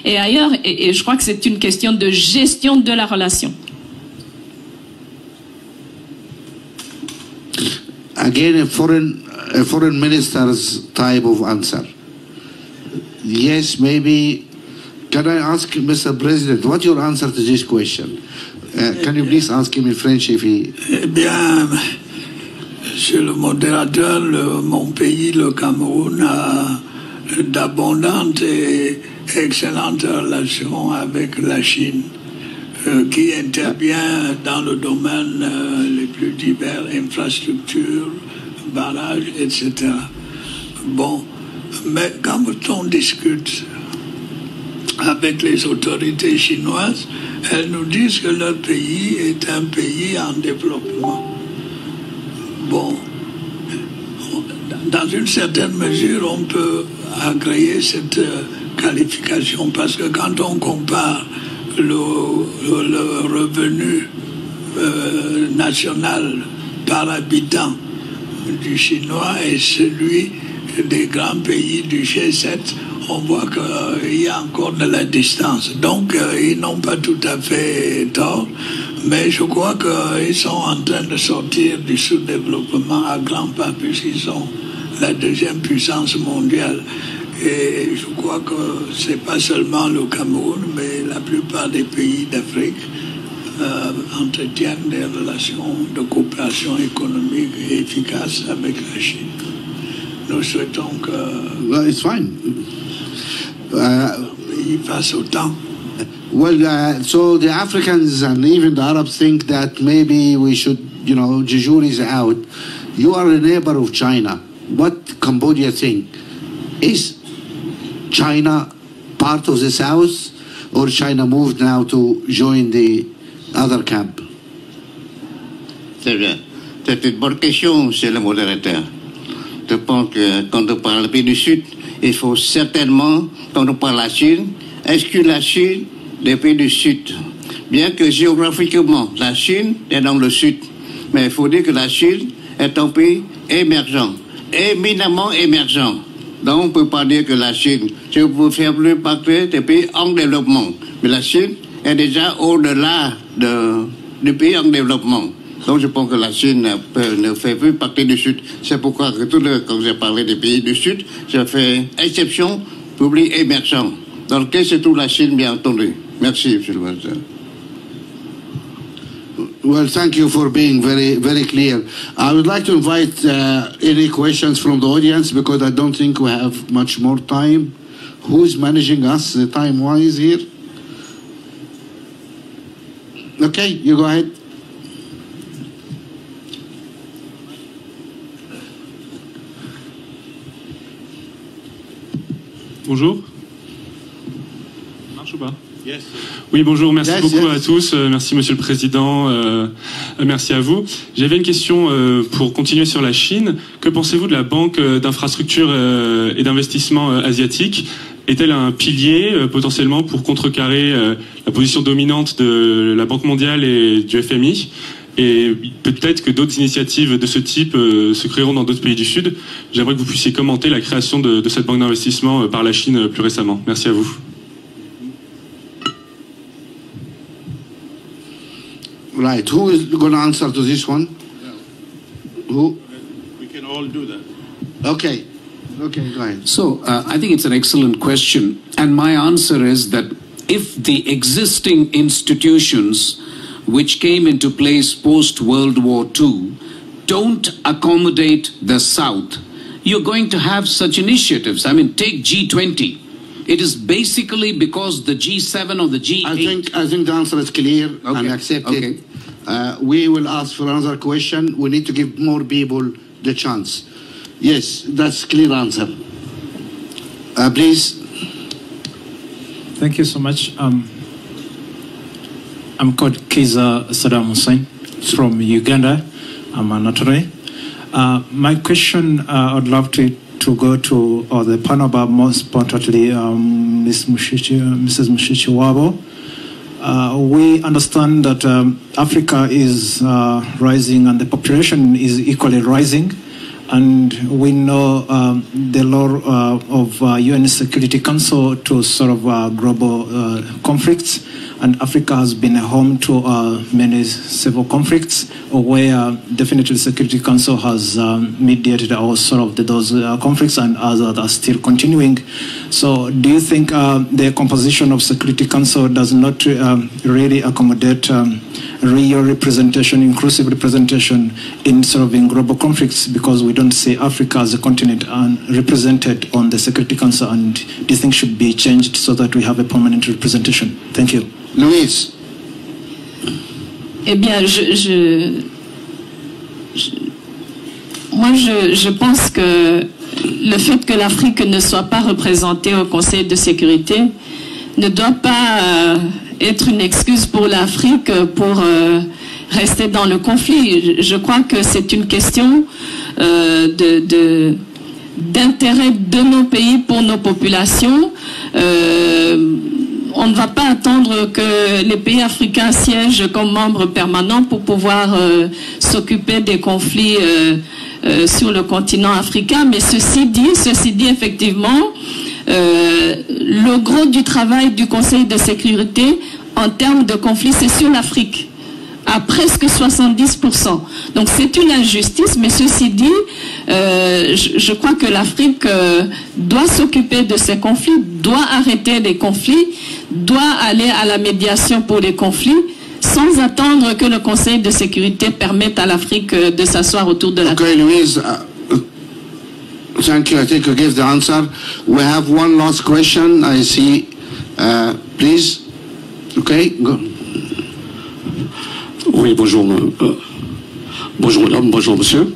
et ailleurs, et je crois que c'est une question de gestion de la relation. Again, a foreign minister's type of answer. Yes, maybe. Can I ask Mr. President, what's your answer to this question? Can you please ask him in French if he... Eh bien, monsieur le modérateur, mon pays, le Cameroun, a d'abondantes et excellentes relations avec la Chine, qui intervient dans le domaine les plus divers, infrastructures, barrages, etc. Bon, mais quand on discute avec les autorités chinoises, elles nous disent que leur pays est un pays en développement. Bon, dans une certaine mesure, on peut agréer cette qualification parce que quand on compare le revenu national par habitant du chinois et celui des grands pays du G7, on voit qu'il y a encore de la distance. Donc, ils n'ont pas tout à fait tort, mais je crois qu'ils sont en train de sortir du sous-développement à grands pas puisqu'ils sont la deuxième puissance mondiale. Et je crois que ce n'est pas seulement le Cameroun, mais la plupart des pays d'Afrique entretiennent des relations de coopération économique et efficaces avec la Chine. nous souhaitons que... Well, it's fine. Il passe autant. Well, so the Africans and even the Arabs think that maybe we should, you know, Jejur is out. You are a neighbor of China. What Cambodia think? Is China part of the South, or China moved now to join the other camp? C'est bien. C'est une bonne question, monsieur le modérateur. Je pense que quand on parle du pays du Sud, il faut certainement, quand on parle de la Chine, exclure la Chine des pays du Sud. Bien que géographiquement, la Chine est dans le Sud. Mais il faut dire que la Chine est un pays émergent, éminemment émergent. Donc on ne peut pas dire que la Chine, je peux faire plus partie des pays en développement. Mais la Chine est déjà au-delà du pays en développement. Donc je pense que la Chine ne fait plus partie du Sud. C'est pourquoi quand j'ai parlé des pays du Sud, j'ai fait exception pour les pays émergents, dans lequel se trouve la Chine, bien entendu. Merci, monsieur le président. Well, thank you for being very, very clear. I would like to invite any questions from the audience because I don't think we have much more time. Who's managing us time-wise here? Okay, you go ahead. Bonjour. Marche ou pas? Oui, bonjour, merci beaucoup à tous, merci Monsieur le Président, merci à vous. J'avais une question pour continuer sur la Chine. Que pensez-vous de la Banque d'infrastructure et d'investissement asiatique? Est-elle un pilier potentiellement pour contrecarrer la position dominante de la Banque mondiale et du FMI? Et peut-être que d'autres initiatives de ce type se créeront dans d'autres pays du Sud. J'aimerais que vous puissiez commenter la création de cette banque d'investissement par la Chine plus récemment. Merci à vous. Right. Who is going to answer to this one? Who? We can all do that. Okay. Okay, go ahead. So, I think it's an excellent question. And my answer is that if the existing institutions which came into place post-World War II don't accommodate the South, you're going to have such initiatives. I mean, take G20. It is basically because the G7 or the G8... I think the answer is clear and accepted. We will ask for another question. We need to give more people the chance. Yes, that's clear answer. Please. Thank you so much. I'm called Kaiser Saddam Hussein from Uganda. I'm an attorney. My question, I'd love to go to the panel, but most importantly, Mrs. Mushichi Wabo. We understand that Africa is rising and the population is equally rising. And we know the law of UN Security Council to solve global conflicts. And Africa has been a home to many civil conflicts where definitely Security Council has mediated or solved those conflicts, and others are still continuing. So do you think the composition of Security Council does not really accommodate real representation, inclusive representation in solving global conflicts, because we don't see Africa as a continent represented on the Security Council, and do you think should be changed so that we have a permanent representation? Thank you. Louise. Eh bien, moi, je pense que le fait que l'Afrique ne soit pas représentée au Conseil de sécurité ne doit pas être une excuse pour l'Afrique pour rester dans le conflit. Je crois que c'est une question d'intérêt de nos pays pour nos populations. On ne va pas attendre que les pays africains siègent comme membres permanents pour pouvoir s'occuper des conflits sur le continent africain. Mais ceci dit effectivement, le gros du travail du Conseil de sécurité en termes de conflits, c'est sur l'Afrique, à presque 70%. Donc c'est une injustice, mais ceci dit, je crois que l'Afrique doit s'occuper de ces conflits, doit arrêter les conflits, doit aller à la médiation pour les conflits, sans attendre que le Conseil de sécurité permette à l'Afrique de s'asseoir autour de la table. Okay, Louise, Thank you. I think you gave the answer. We have one last question. I see. Please. Okay. Go. Oui, bonjour. Bonjour madame, bonjour monsieur.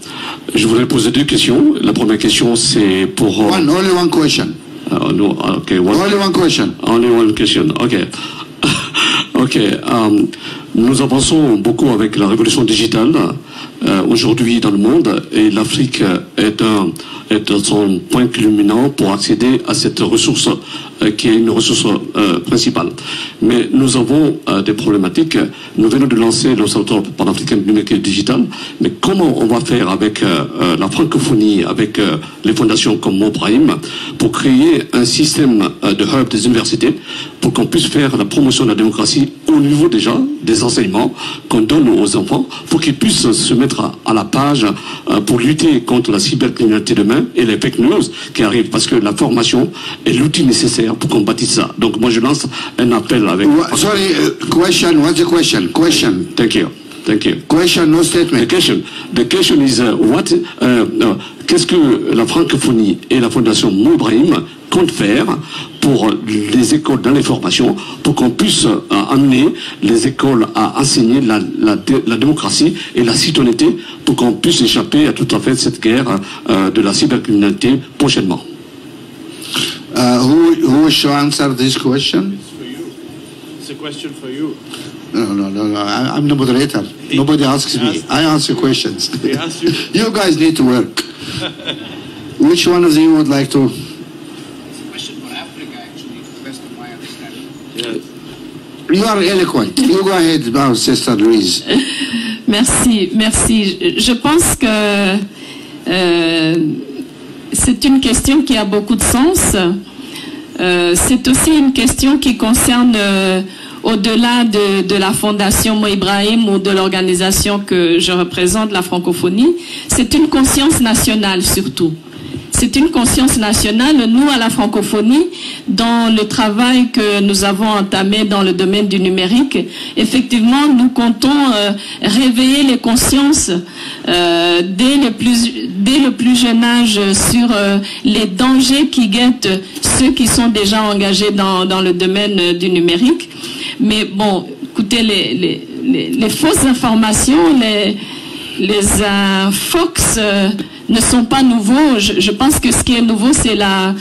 Je voudrais poser deux questions. La première question c'est pour... Only one question. No, okay, only one question. Only one question, ok. Ok, nous avançons beaucoup avec la révolution digitale aujourd'hui dans le monde et l'Afrique est son point culminant pour accéder à cette ressource qui est une ressource principale. Mais nous avons des problématiques. Nous venons de lancer l'Observatoire panafricain du numérique et digital, mais comment on va faire avec la francophonie, avec les fondations comme Mobrahim, pour créer un système de hub des universités, pour qu'on puisse faire la promotion de la démocratie au niveau déjà des enseignements qu'on donne aux enfants, pour qu'ils puissent se mettre à la page pour lutter contre la cybercriminalité demain et les fake news qui arrivent, parce que la formation est l'outil nécessaire pour combattre ça. Donc moi je lance un appel avec... Sorry, question, what's the question? Question. Thank you. Thank you. Question, no statement. The question is qu'est-ce que la francophonie et la fondation Mobrahim comptent faire pour les écoles dans les formations, pour qu'on puisse amener les écoles à enseigner la démocratie et la citoyenneté, pour qu'on puisse échapper à tout à fait cette guerre de la cybercriminalité prochainement. Who should answer this question? It's for you. It's a question for you. No. I'm the moderator. Nobody asks me. I answer questions. They ask you. You guys need to work. Which one of you would like to? It's a question for Africa, actually, to the best of my understanding. Yes. You are eloquent. You go ahead, Sister Louise. Merci. Je pense que c'est une question qui a beaucoup de sens. C'est aussi une question qui concerne, au-delà de la fondation Mobrahim ou de l'organisation que je représente, la francophonie, c'est une conscience nationale surtout. C'est une conscience nationale. Nous, à la francophonie, dans le travail que nous avons entamé dans le domaine du numérique, effectivement, nous comptons réveiller les consciences dès le plus jeune âge sur les dangers qui guettent ceux qui sont déjà engagés dans le domaine du numérique. Mais bon, écoutez, les fausses informations, les infox ne sont pas nouveaux. Je pense que ce qui est nouveau, c'est la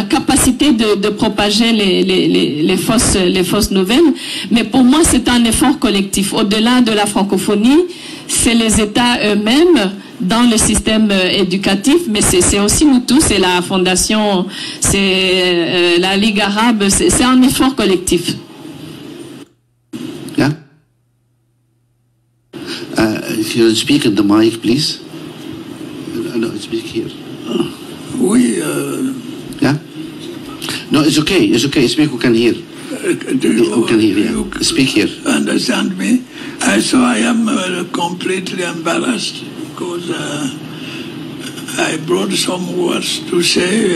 capacité de propager les fausses nouvelles. Mais pour moi, c'est un effort collectif. Au-delà de la francophonie, c'est les États eux-mêmes dans le système éducatif, mais c'est aussi nous tous, c'est la fondation, c'est la Ligue arabe, c'est un effort collectif. Yeah? If you speak in the mic, please. No, speak here. Oui. Yeah? No, it's okay. It's okay. Speak. Who can hear? Who can hear? Yeah. Speak here. Understand me? So I am completely embarrassed because I brought some words to say.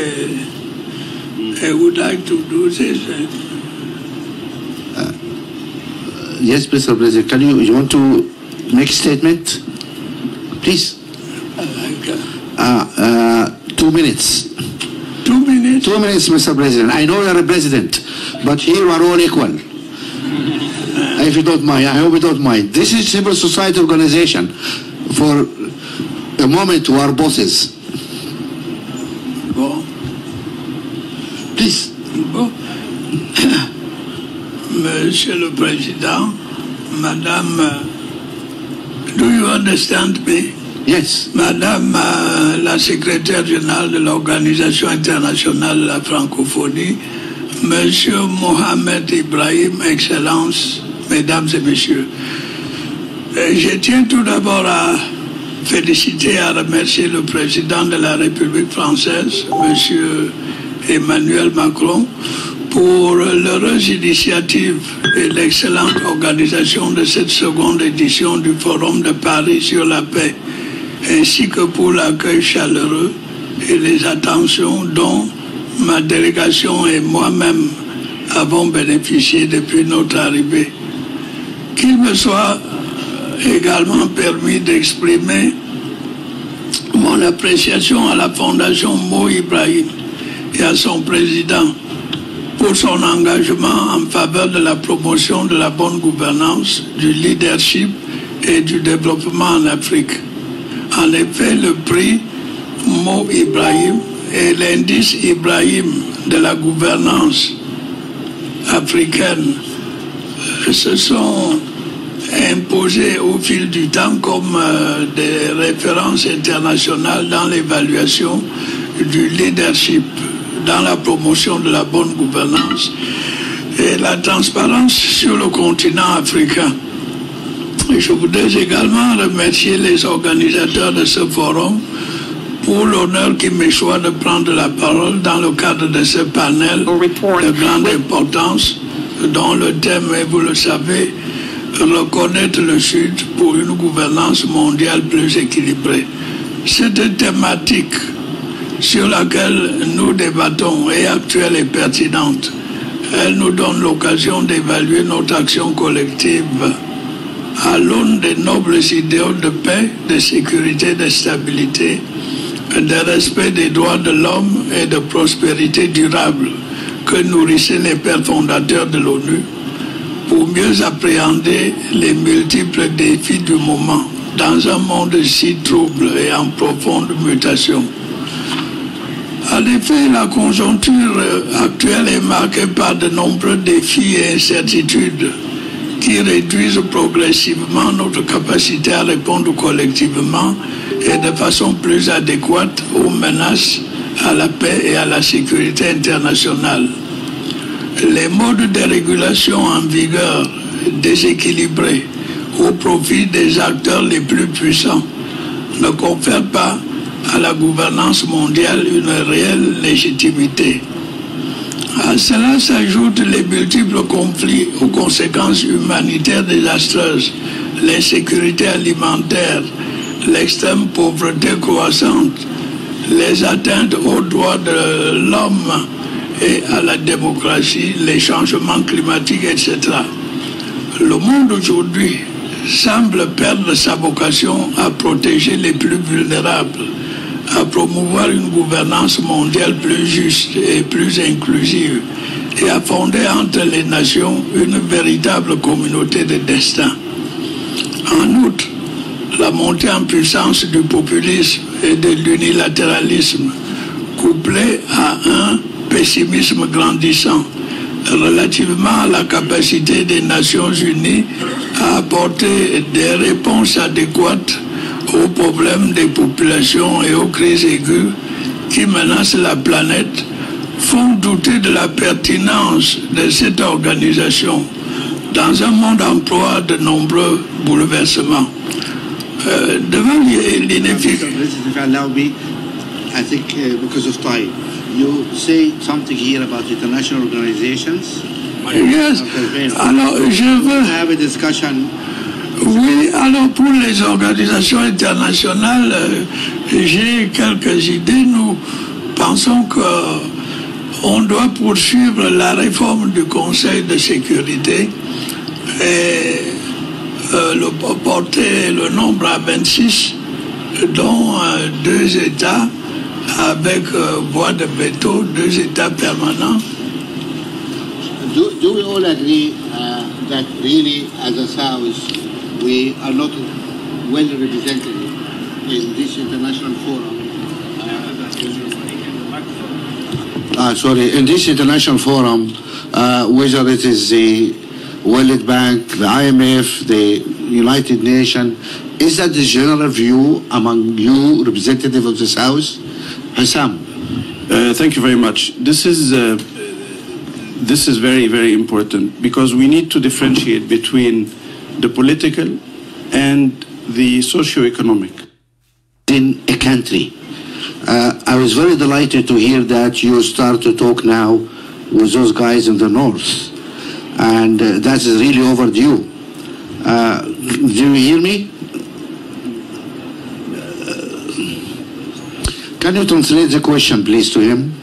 I would like to do this. Yes, Mr. President. You want to make a statement? Please. 2 minutes. 2 minutes? 2 minutes, Mr. President. I know you're a president, but here we are all equal. If you don't mind, I hope you don't mind. This is civil society organization. For a moment, we are bosses. Bon. Please. Bon. Monsieur le Président, Madame, do you understand me? Yes. Madame la secrétaire générale de l'Organisation internationale de la francophonie, Monsieur Mohamed Ibrahim, Excellences, Mesdames et Messieurs, je tiens tout d'abord à féliciter et à remercier le président de la République française, Monsieur Emmanuel Macron, pour l'heureuse initiative et l'excellente organisation de cette seconde édition du Forum de Paris sur la paix, ainsi que pour l'accueil chaleureux et les attentions dont ma délégation et moi-même avons bénéficié depuis notre arrivée. Qu'il me soit également permis d'exprimer mon mon appréciation à la Fondation Mo Ibrahim et à son président pour son engagement en faveur de la promotion de la bonne gouvernance, du leadership et du développement en Afrique. En effet, le prix Mo Ibrahim et l'indice Ibrahim de la gouvernance africaine se sont imposés au fil du temps comme des références internationales dans l'évaluation du leadership, dans la promotion de la bonne gouvernance et la transparence sur le continent africain. Et je voudrais également remercier les organisateurs de ce forum pour l'honneur qui me choisit de prendre la parole dans le cadre de ce panel de grande importance dont le thème est, vous le savez, reconnaître le Sud pour une gouvernance mondiale plus équilibrée. Cette thématique sur laquelle nous débattons est actuelle et pertinente. Elle nous donne l'occasion d'évaluer notre action collective à l'aune des nobles idéaux de paix, de sécurité, de stabilité, de respect des droits de l'homme et de prospérité durable que nourrissaient les pères fondateurs de l'ONU pour mieux appréhender les multiples défis du moment dans un monde si trouble et en profonde mutation. En effet, la conjoncture actuelle est marquée par de nombreux défis et incertitudes qui réduisent progressivement notre capacité à répondre collectivement et de façon plus adéquate aux menaces à la paix et à la sécurité internationale. Les modes de régulation en vigueur déséquilibrés au profit des acteurs les plus puissants ne confèrent pas à la gouvernance mondiale une réelle légitimité. À cela s'ajoutent les multiples conflits aux conséquences humanitaires désastreuses, l'insécurité alimentaire, l'extrême pauvreté croissante, les atteintes aux droits de l'homme et à la démocratie, les changements climatiques, etc. Le monde aujourd'hui semble perdre sa vocation à protéger les plus vulnérables, à promouvoir une gouvernance mondiale plus juste et plus inclusive et à fonder entre les nations une véritable communauté de destin. En outre, la montée en puissance du populisme et de l'unilatéralisme, couplée à un pessimisme grandissant relativement à la capacité des Nations Unies à apporter des réponses adéquates aux problèmes des populations et aux crises aiguës qui menacent la planète, font douter de la pertinence de cette organisation dans un monde en proie de nombreux bouleversements. Devant l'inefficacité. Allow me, I think because of time, you say something here about international organizations. Yes. Alors, je veux have a discussion. Oui, alors pour les organisations internationales, j'ai quelques idées. Nous pensons qu'on doit poursuivre la réforme du Conseil de sécurité et porter le nombre à 26, dont 2 États avec voix de veto, 2 États permanents. Do we all agree that really, as a South, we are not well represented in this international forum? In this international forum, whether it is the World Bank, the IMF, the United Nations, is that the general view among you, representative of the South? Hassam. Thank you very much. This is very, very important because we need to differentiate between the political and the socio-economic. In a country. I was very delighted to hear that you start to talk now with those guys in the north. And that is really overdue. Do you hear me? Can you translate the question, please, to him?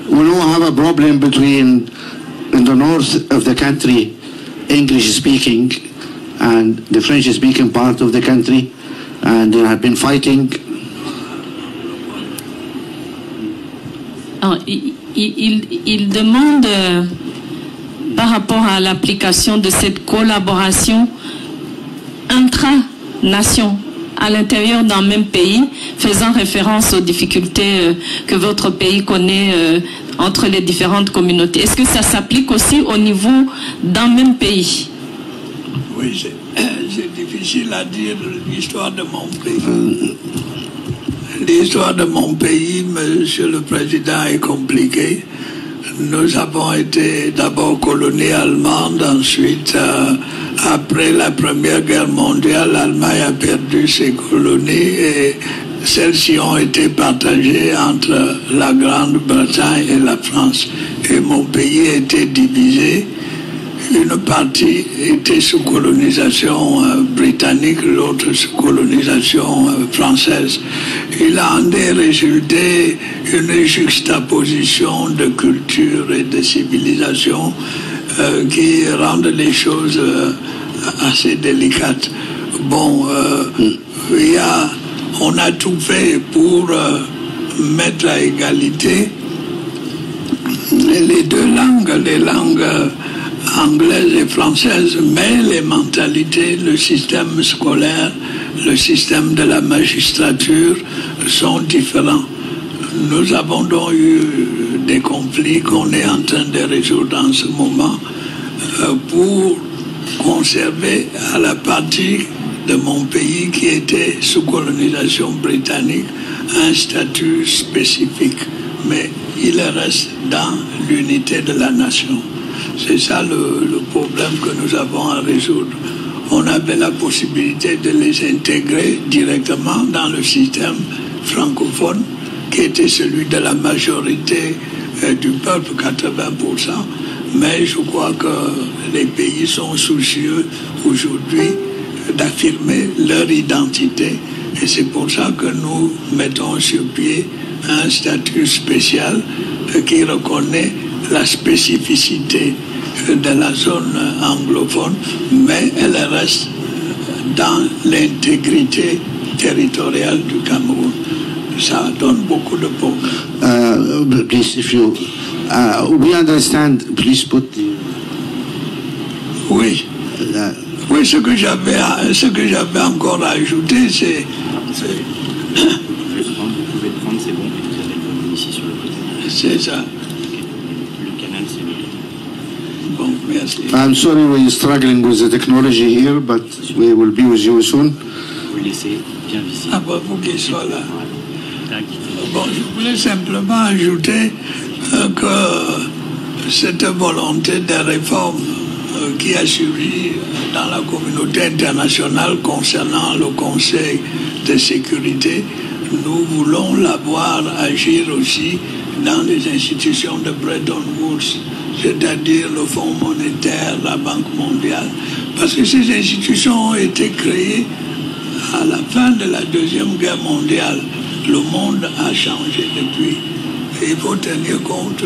We don't have a problem between, in the north of the country, English-speaking, and the French-speaking part of the country, and they have been fighting. Alors, il demande par rapport à l'application de cette collaboration intra-nation à l'intérieur d'un même pays, faisant référence aux difficultés que votre pays connaît entre les différentes communautés. Est-ce que ça s'applique aussi au niveau d'un même pays? Oui, c'est difficile à dire l'histoire de mon pays. L'histoire de mon pays, Monsieur le Président, est compliquée. Nous avons été d'abord colonie allemande, ensuite, après la Première Guerre mondiale, l'Allemagne a perdu ses colonies et celles-ci ont été partagées entre la Grande-Bretagne et la France. Et mon pays a été divisé. Une partie était sous colonisation britannique, l'autre sous colonisation française. Il en est résulté une juxtaposition de culture et de civilisation qui rendent les choses assez délicates. Bon, on a tout fait pour mettre à égalité les deux langues, les langues anglaise et française, mais les mentalités, le système scolaire, le système de la magistrature sont différents. Nous avons donc eu des conflits qu'on est en train de résoudre en ce moment pour conserver à la partie de mon pays qui était sous colonisation britannique un statut spécifique, mais il reste dans l'unité de la nation. C'est ça le problème que nous avons à résoudre. On avait la possibilité de les intégrer directement dans le système francophone, qui était celui de la majorité du peuple, 80%. Mais je crois que les pays sont soucieux aujourd'hui d'affirmer leur identité. Et c'est pour ça que nous mettons sur pied un statut spécial qui reconnaît la spécificité de la zone anglophone, mais elle reste dans l'intégrité territoriale du Cameroun. Ça donne beaucoup de problèmes. Please, if you, we understand, please put the... Oui. Oui, ce que j'avais encore à ajouter, c'est... C'est ça. Bon, merci. I'm sorry we're struggling with the technology here, but we will be with you soon. Ah, bah, vous qui soyez là. Bon, je voulais simplement ajouter que cette volonté de réforme qui a surgi dans la communauté internationale concernant le Conseil de sécurité, nous voulons la voir agir aussi dans les institutions de Bretton Woods, c'est-à-dire le Fonds monétaire, la Banque mondiale, parce que ces institutions ont été créées à la fin de la Deuxième Guerre mondiale. Le monde a changé depuis. Et il faut tenir compte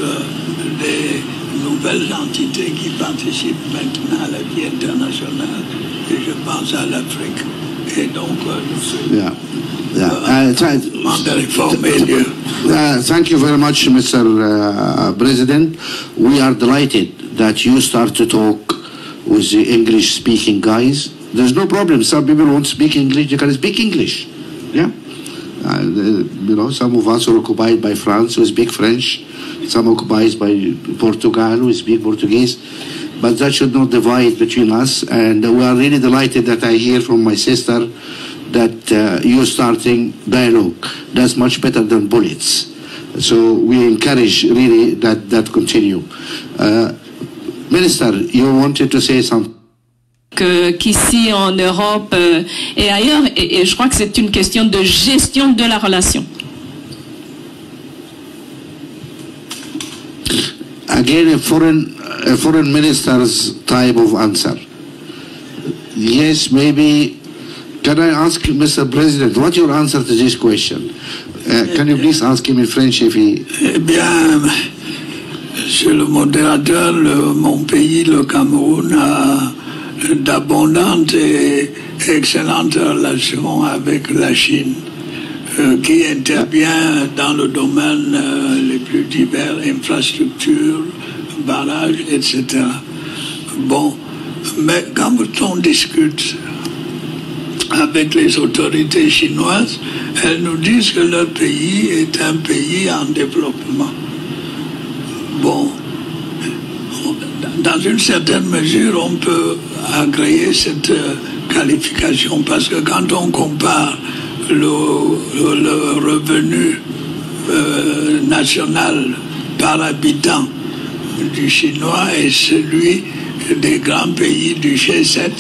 des nouvelles entités qui participent maintenant à la vie internationale. Et je pense à l'Afrique. Et donc, thank you very much, Mr. President. We are delighted that you start to talk with the English-speaking guys. There's no problem. Some people won't speak English. You can speak English. Yeah. You know, some of us are occupied by France, who speak French. Some occupied by Portugal, who speak Portuguese. But that should not divide between us. And we are really delighted that I hear from my sister that you're starting dialogue. That's much better than bullets. So we encourage really that continue. Minister, you wanted to say something? Qu'ici en Europe et ailleurs, et je crois que c'est une question de gestion de la relation. Again, a foreign minister's type of answer. Yes, maybe. Can I ask Mr. President, what's your answer to this question? Can you please ask him in French if he... Eh bien, Monsieur le modérateur, mon pays, le Cameroun, a d'abondantes et excellentes relations avec la Chine, qui intervient dans le domaine les plus divers, infrastructures, barrages, etc. Bon, mais quand on discute avec les autorités chinoises, elles nous disent que leur pays est un pays en développement. Bon, dans une certaine mesure, on peut agréer cette qualification parce que quand on compare le revenu national par habitant du Chinois et celui des grands pays du G7,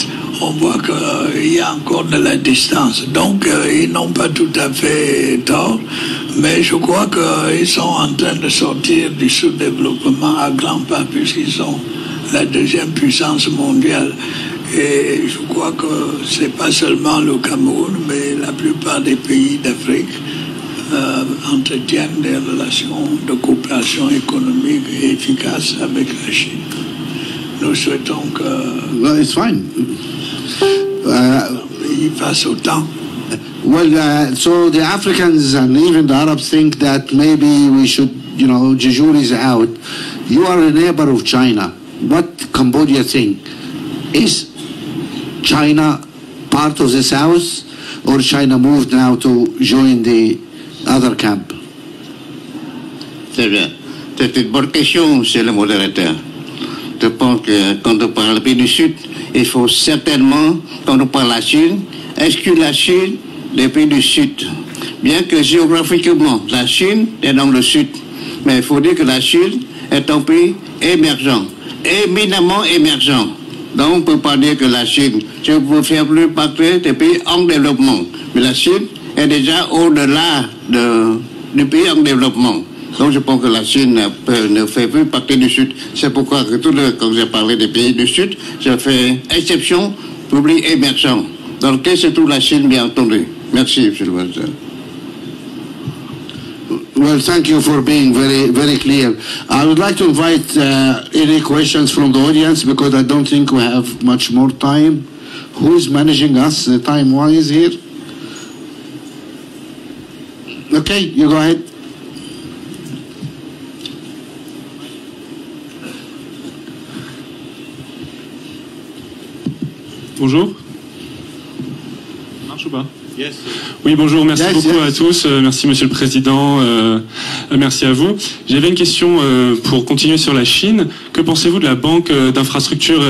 on voit qu'il y a encore de la distance. Donc, ils n'ont pas tout à fait tort, mais je crois qu'ils sont en train de sortir du sous-développement à grands pas, puisqu'ils sont la deuxième puissance mondiale. Et je crois que ce n'est pas seulement le Cameroun, mais la plupart des pays d'Afrique entretiennent des relations de coopération économique et efficaces avec la Chine. Nous souhaitons que Well, it's fine. il fasse autant. Well, so the Africans and even the Arabs think that maybe we should, Jejour is out. You are a neighbor of China. What Cambodia think? Is China part of the South, or China moved now to join the other camp? C'est bien. C'est une bonne question, monsieur le modérateur. Je pense que quand on parle du pays du Sud, il faut certainement, quand on parle de la Chine, exclure la Chine des pays du Sud. Bien que géographiquement, la Chine est dans le Sud. Mais il faut dire que la Chine est un pays émergent, éminemment émergent. Donc on ne peut pas dire que la Chine, je peux faire plus partie des pays en développement. Mais la Chine est déjà au-delà du pays en développement. Donc je pense que la Chine ne fait plus partie du Sud. C'est pourquoi que quand j'ai parlé des pays du Sud, je fais exception pour les pays émergents, dans lequel se trouve la Chine, bien entendu. Merci, M. le Président. Well, thank you for being very, very clear. I would like to invite any questions from the audience because I don't think we have much more time. Who is managing us time-wise here? Okay, you go ahead. Bonjour. Marche ou pas? Yes. Oui, bonjour, merci beaucoup à tous, merci Monsieur le Président, merci à vous. J'avais une question pour continuer sur la Chine. Que pensez-vous de la Banque d'infrastructure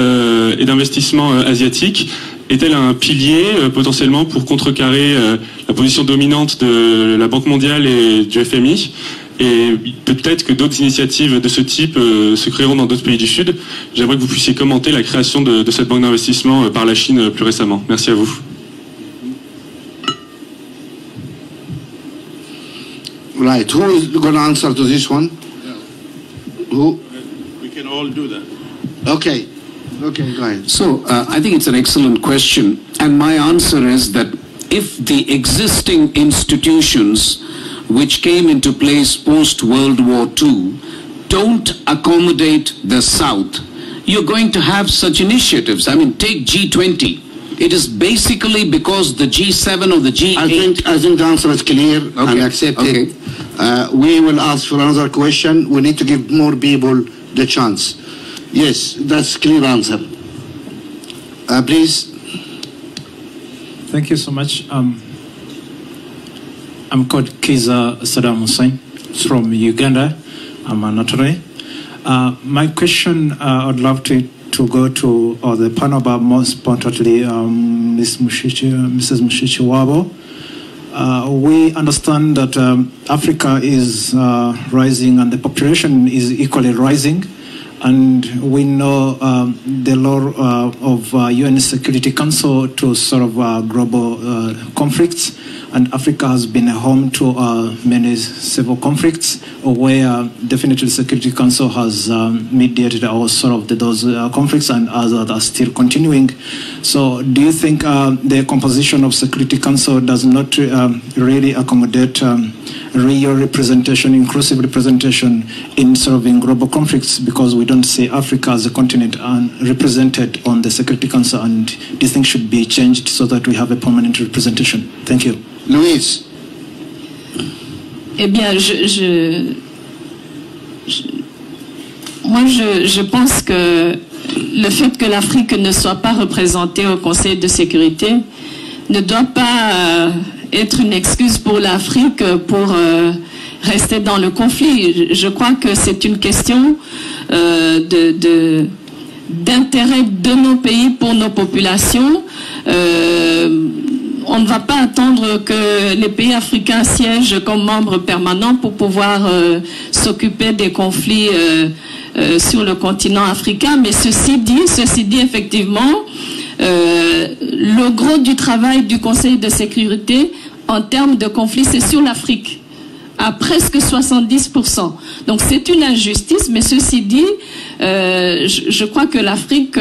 et d'investissement asiatique? Est-elle un pilier potentiellement pour contrecarrer la position dominante de la Banque mondiale et du FMI? Et peut-être que d'autres initiatives de ce type se créeront dans d'autres pays du Sud. J'aimerais que vous puissiez commenter la création de cette banque d'investissement par la Chine plus récemment. Merci à vous. Right, who is going to answer to this one? Who? We can all do that. Okay, okay, go ahead. So I think it's an excellent question. And my answer is that if the existing institutions which came into place post-World War II don't accommodate the South, you're going to have such initiatives. I mean, take G20. It is basically because the G7 or the G8... I think the answer is clear and accepted. We will ask for another question. We need to give more people the chance. Yes, that's clear answer. Please. Thank you so much. I'm called Keza Saddam Hussein from Uganda. I'm a notary. My question, I'd love to go to the panel, but most importantly, Mrs. Mushichi Wabo. We understand that Africa is rising and the population is equally rising. And we know the law of UN Security Council to solve global conflicts. and Africa has been a home to many civil conflicts, where definitely the Security Council has mediated all sort of those conflicts, and others are still continuing. So do you think the composition of Security Council does not really accommodate real representation, inclusive representation in solving global conflicts, because we don't see Africa as a continent represented on the Security Council, and do you think should be changed so that we have a permanent representation? Thank you. Louise. Eh bien, moi, je pense que le fait que l'Afrique ne soit pas représentée au Conseil de sécurité ne doit pas être une excuse pour l'Afrique pour rester dans le conflit. Je crois que c'est une question d'intérêt de nos pays pour nos populations. On ne va pas attendre que les pays africains siègent comme membres permanents pour pouvoir s'occuper des conflits sur le continent africain. Mais ceci dit effectivement, le gros du travail du Conseil de sécurité en termes de conflits, c'est sur l'Afrique, à presque 70%. Donc c'est une injustice, mais ceci dit, je crois que l'Afrique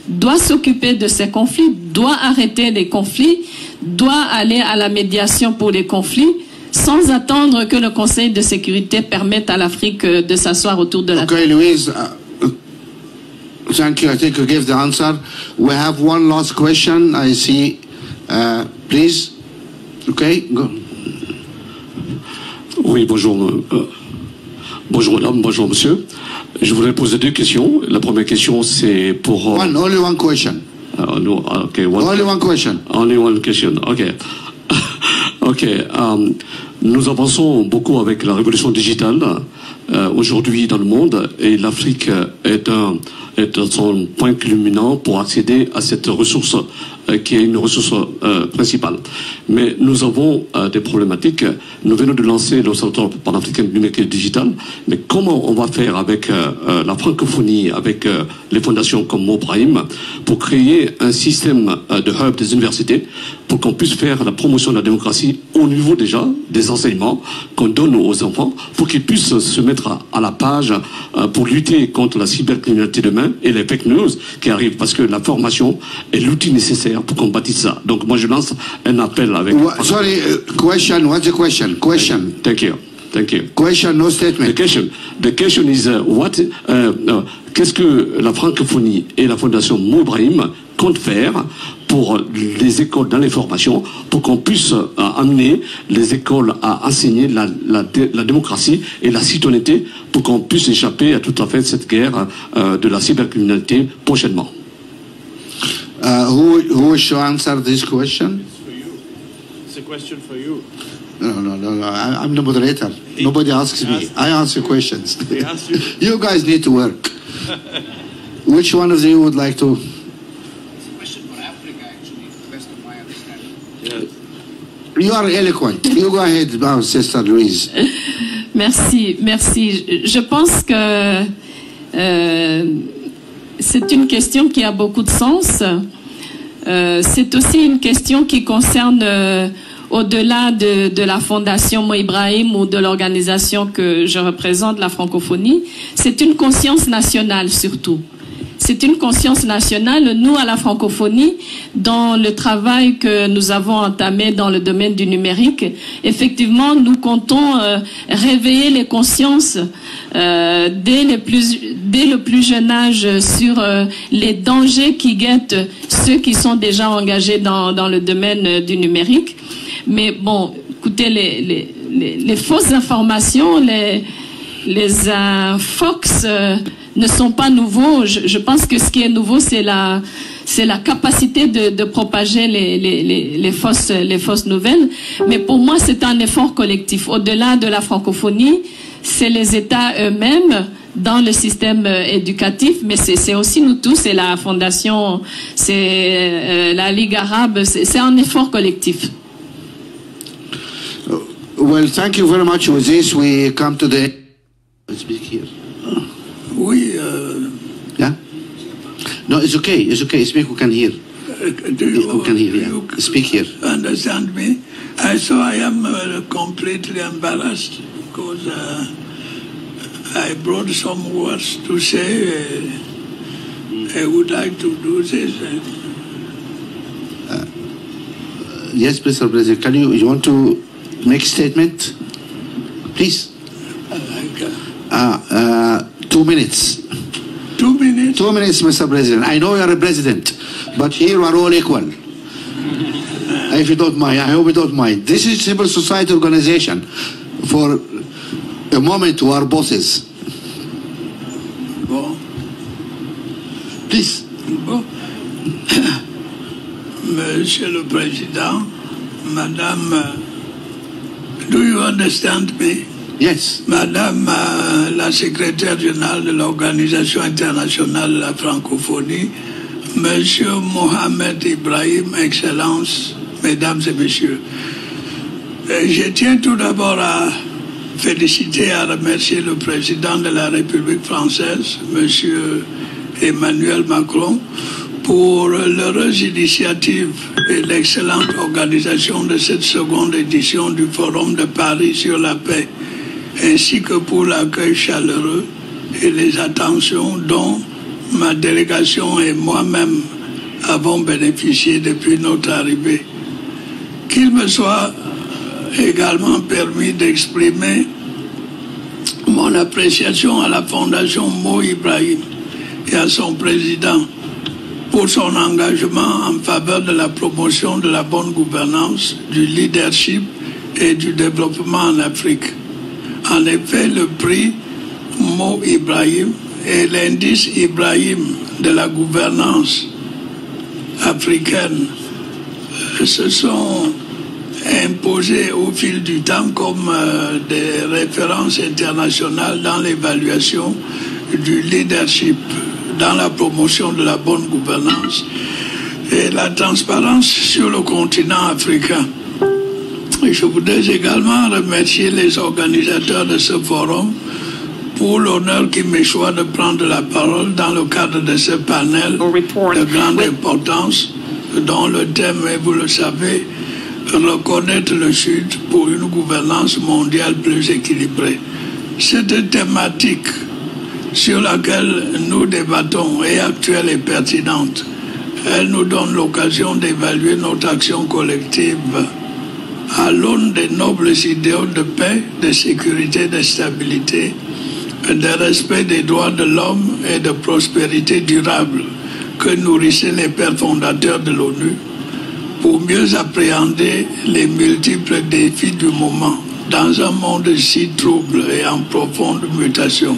doit s'occuper de ces conflits, doit arrêter les conflits, doit aller à la médiation pour les conflits, sans attendre que le Conseil de sécurité permette à l'Afrique de s'asseoir autour de la table. Okay, Louise, thank you. I think you gave the answer. We have one last question. I see. Please. Okay, go. Oui, bonjour. Bonjour madame, bonjour monsieur. Je voudrais poser deux questions. La première question, c'est pour... Only one question. No, okay, only one question. Only one question, ok. Ok, nous avançons beaucoup avec la révolution digitale aujourd'hui dans le monde, et l'Afrique est son point culminant pour accéder à cette ressource qui est une ressource principale. Mais nous avons des problématiques. Nous venons de lancer l'Observatoire panafricain du numérique et digital, mais comment on va faire avec la francophonie, avec les fondations comme Mobrahim, pour créer un système de hub des universités, pour qu'on puisse faire la promotion de la démocratie au niveau déjà des enseignements qu'on donne aux enfants, pour qu'ils puissent se mettre à la page pour lutter contre la cybercriminalité demain et les fake news qui arrivent, parce que la formation est l'outil nécessaire pour combattre ça. Donc moi je lance un appel avec... Sorry, question, what's the question? Question. Thank you. Thank you. Question, no statement. The question is qu'est-ce que la francophonie et la fondation Mobrahim comptent faire pour les écoles dans les formations, pour qu'on puisse amener les écoles à enseigner la démocratie et la citoyenneté, pour qu'on puisse échapper à tout à fait cette guerre de la cybercriminalité prochainement. Who should answer this question? It's for you. It's a question for you. No. I'm the moderator. Nobody asks me. I answer questions. They ask you. You guys need to work. Which one of you would like to? It's a question for Africa, actually, to the best of my understanding. Yes. You are eloquent. You go ahead, Sister Louise. Merci. Je pense que c'est une question qui a beaucoup de sens. C'est aussi une question qui concerne, au-delà de la fondation Mo Ibrahim ou de l'organisation que je représente, la francophonie, c'est une conscience nationale surtout. C'est une conscience nationale. Nous, à la francophonie, dans le travail que nous avons entamé dans le domaine du numérique, effectivement, nous comptons réveiller les consciences dès le plus jeune âge sur les dangers qui guettent ceux qui sont déjà engagés dans le domaine du numérique. Mais bon, écoutez, les fausses informations, les infox ne sont pas nouveaux. Je pense que ce qui est nouveau, c'est la capacité de propager les fausses nouvelles. Mais pour moi, c'est un effort collectif. Au-delà de la francophonie, c'est les États eux-mêmes dans le système éducatif, mais c'est aussi nous tous, c'est la fondation, c'est la Ligue arabe, c'est un effort collectif. Well, thank you very much. With this, we come to the... Speak here. Oui. Yeah? No, it's okay. It's okay. Speak, we can hear. Who can hear you? Speak here. Understand me? So I am completely embarrassed because I brought some words to say. I would like to do this. Yes, Mr. President, you want to make a statement? Please. 2 minutes. 2 minutes? 2 minutes, Mr. President. I know you're a president, but here we are all equal. If you don't mind, I hope you don't mind. This is civil society organization. For a moment, we are bosses. Bon. Please. Bon. Monsieur le Président, Madame, do you understand me? Yes. Madame la secrétaire générale de l'Organisation internationale de la francophonie, Monsieur Mohamed Ibrahim, Excellences, Mesdames et Messieurs, je tiens tout d'abord à féliciter et à remercier le président de la République française, Monsieur Emmanuel Macron, pour l'heureuse initiative et l'excellente organisation de cette seconde édition du Forum de Paris sur la paix, ainsi que pour l'accueil chaleureux et les attentions dont ma délégation et moi-même avons bénéficié depuis notre arrivée. Qu'il me soit également permis d'exprimer mon appréciation à la Fondation Mo Ibrahim et à son président pour son engagement en faveur de la promotion de la bonne gouvernance, du leadership et du développement en Afrique. En effet, le prix Mo Ibrahim et l'indice Ibrahim de la gouvernance africaine se sont imposés au fil du temps comme des références internationales dans l'évaluation du leadership, dans la promotion de la bonne gouvernance et la transparence sur le continent africain. Et je voudrais également remercier les organisateurs de ce forum pour l'honneur qui m'échoit de prendre la parole dans le cadre de ce panel de grande importance dont le thème est, vous le savez, reconnaître le Sud pour une gouvernance mondiale plus équilibrée. Cette thématique sur laquelle nous débattons est actuelle et pertinente. Elle nous donne l'occasion d'évaluer notre action collective à l'aune des nobles idéaux de paix, de sécurité, de stabilité, de respect des droits de l'homme et de prospérité durable que nourrissaient les pères fondateurs de l'ONU pour mieux appréhender les multiples défis du moment dans un monde si trouble et en profonde mutation.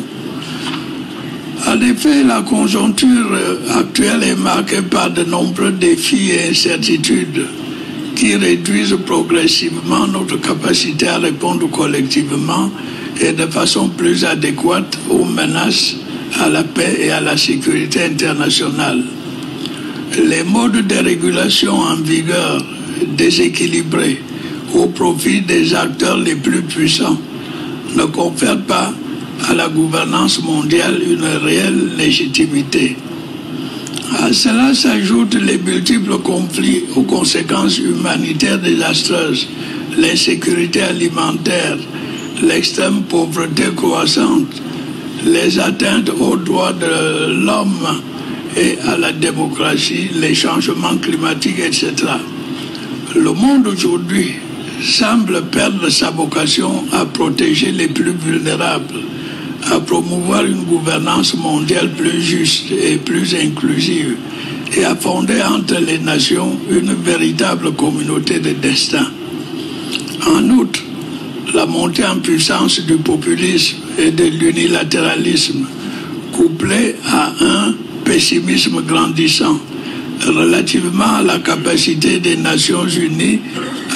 En effet, la conjoncture actuelle est marquée par de nombreux défis et incertitudes qui réduisent progressivement notre capacité à répondre collectivement et de façon plus adéquate aux menaces à la paix et à la sécurité internationale. Les modes de régulation en vigueur déséquilibrés au profit des acteurs les plus puissants ne confèrent pas à la gouvernance mondiale une réelle légitimité. À cela s'ajoutent les multiples conflits aux conséquences humanitaires désastreuses, l'insécurité alimentaire, l'extrême pauvreté croissante, les atteintes aux droits de l'homme et à la démocratie, les changements climatiques, etc. Le monde aujourd'hui semble perdre sa vocation à protéger les plus vulnérables, à promouvoir une gouvernance mondiale plus juste et plus inclusive et à fonder entre les nations une véritable communauté de destin. En outre, la montée en puissance du populisme et de l'unilatéralisme, couplée à un pessimisme grandissant relativement à la capacité des Nations Unies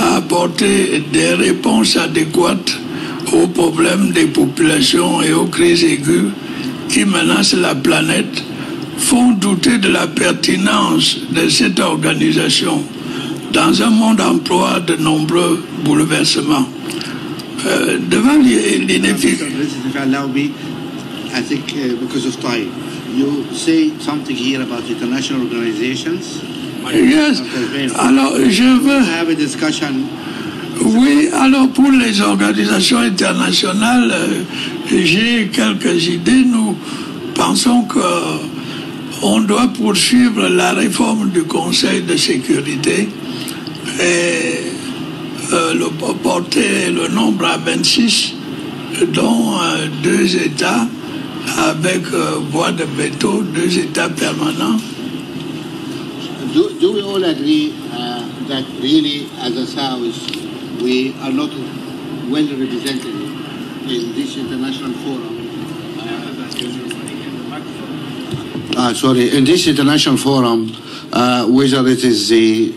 à apporter des réponses adéquates aux problèmes des populations et aux crises aiguës qui menacent la planète, font douter de la pertinence de cette organisation dans un monde en proie de nombreux bouleversements. Devant l'inefficacité. I think because of time, you say something here about international organizations. Yes. Alors, je veux... have a discussion. Oui, alors pour les organisations internationales, j'ai quelques idées. Nous pensons qu'on doit poursuivre la réforme du Conseil de sécurité et porter le nombre à 26, dont 2 États avec voix de veto, 2 États permanents. Do we all agree that really, as a South, we are not well represented in this international forum? In this international forum, whether it is the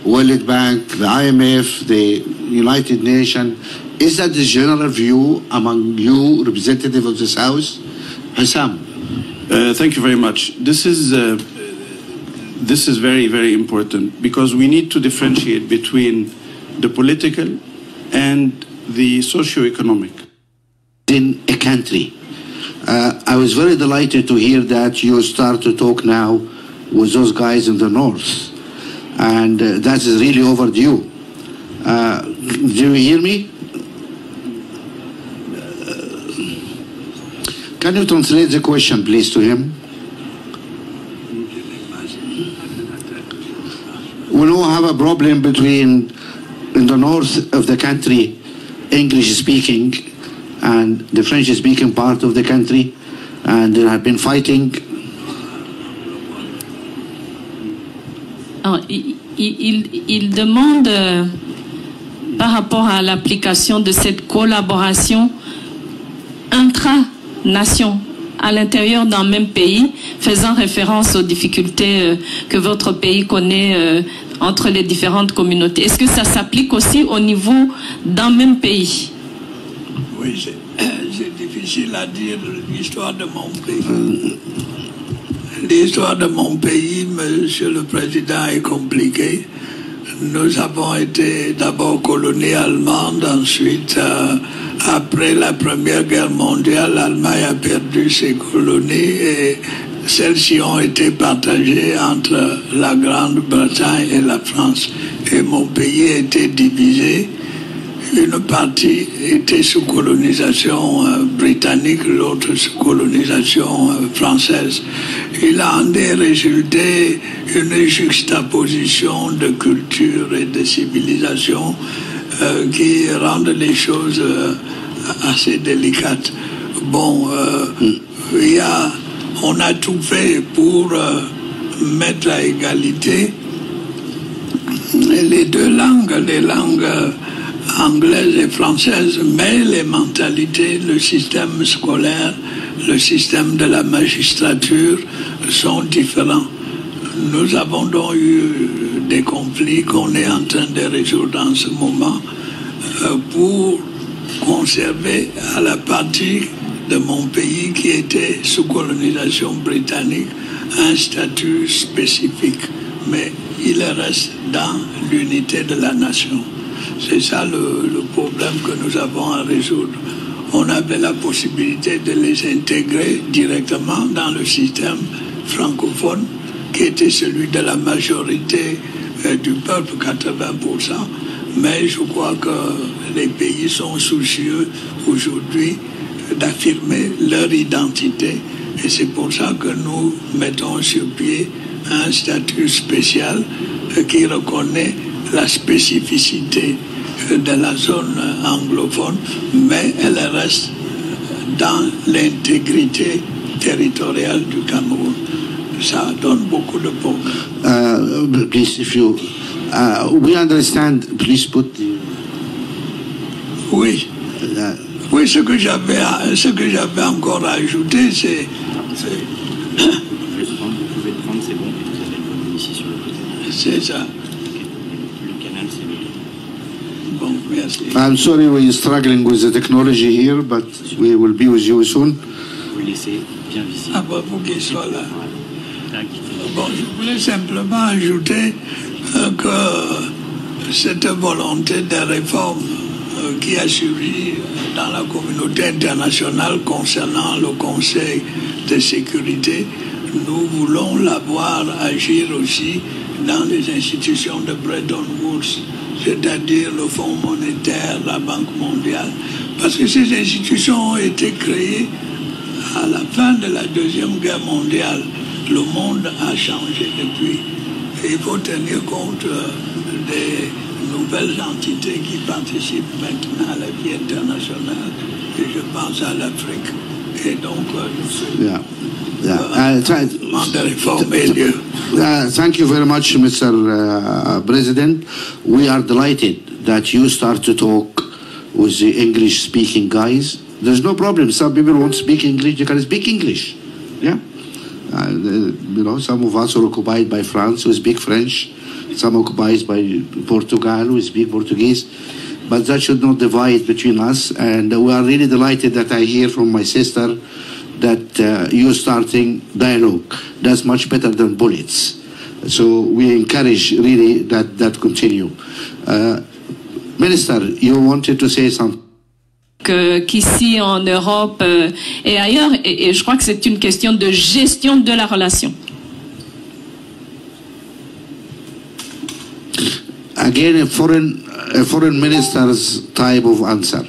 World Bank, the IMF, the United Nations, is that the general view among you, representative of the South? Hassam. Thank you very much. This is very, very important because we need to differentiate between the political and the socio-economic. In a country. I was very delighted to hear that you start to talk now with those guys in the north. And that is really overdue. Do you hear me? Can you translate the question, please, to him? We now have a problem between, in the north of the country, English-speaking, and the French-speaking part of the country, and they have been fighting. Alors, il demande par rapport à l'application de cette collaboration intra-nation à l'intérieur d'un même pays, faisant référence aux difficultés que votre pays connaît entre les différentes communautés. Est-ce que ça s'applique aussi au niveau d'un même pays? Oui, c'est difficile à dire l'histoire de mon pays. L'histoire de mon pays, Monsieur le Président, est compliquée. Nous avons été d'abord colonie allemande, ensuite, après la Première Guerre mondiale, l'Allemagne a perdu ses colonies et celles-ci ont été partagées entre la Grande-Bretagne et la France. Et mon pays a été divisé. Une partie était sous colonisation britannique, l'autre sous colonisation française. Il en est résulté une juxtaposition de culture et de civilisation qui rendent les choses assez délicates. Bon, on a tout fait pour mettre à égalité les deux langues, les langues anglaise et française, mais les mentalités, le système scolaire, le système de la magistrature sont différents. Nous avons donc eu des conflits qu'on est en train de résoudre en ce moment pour conserver à la partie de mon pays qui était sous colonisation britannique un statut spécifique, mais il reste dans l'unité de la nation. C'est ça le problème que nous avons à résoudre. On avait la possibilité de les intégrer directement dans le système francophone qui était celui de la majorité du peuple, 80%. Mais je crois que les pays sont soucieux aujourd'hui d'affirmer leur identité. Et c'est pour ça que nous mettons sur pied un statut spécial qui reconnaît la spécificité de la zone anglophone, mais elle reste dans l'intégrité territoriale du Cameroun. Ça donne beaucoup de problèmes. Please, if you, we understand, please put... Oui. Oui, ce que j'avais encore à ajouter, c'est... C'est ça. Bon, merci. I'm sorry we're struggling with the technology here, but we will be with you soon. Ah bon, pour qu'il soit là. Bon, je voulais simplement ajouter que cette volonté de réforme qui a suivi dans la communauté internationale concernant le Conseil de sécurité nous voulons la voir agir aussi dans les institutions de Bretton Woods, c'est-à-dire le Fonds monétaire, la Banque mondiale. Parce que ces institutions ont été créées à la fin de la Deuxième Guerre mondiale. Le monde a changé depuis. Et il faut tenir compte des nouvelles entités qui participent maintenant à la vie internationale. Et je pense à l'Afrique. Et donc, thank you very much, Mr. President. We are delighted that you start to talk with the English-speaking guys. There's no problem. Some people won't speak English. You can speak English. Yeah. You know, some of us are occupied by France, who speak French. Some occupied by Portugal, who speak Portuguese. But that should not divide between us. And we are really delighted that I hear from my sister that you're starting dialogue. That's much better than bullets. So we encourage really that continue. Minister, you wanted to say something. Qu'ici en Europe et ailleurs, et je crois que c'est une question de gestion de la relation. Again, a foreign minister's type of answer.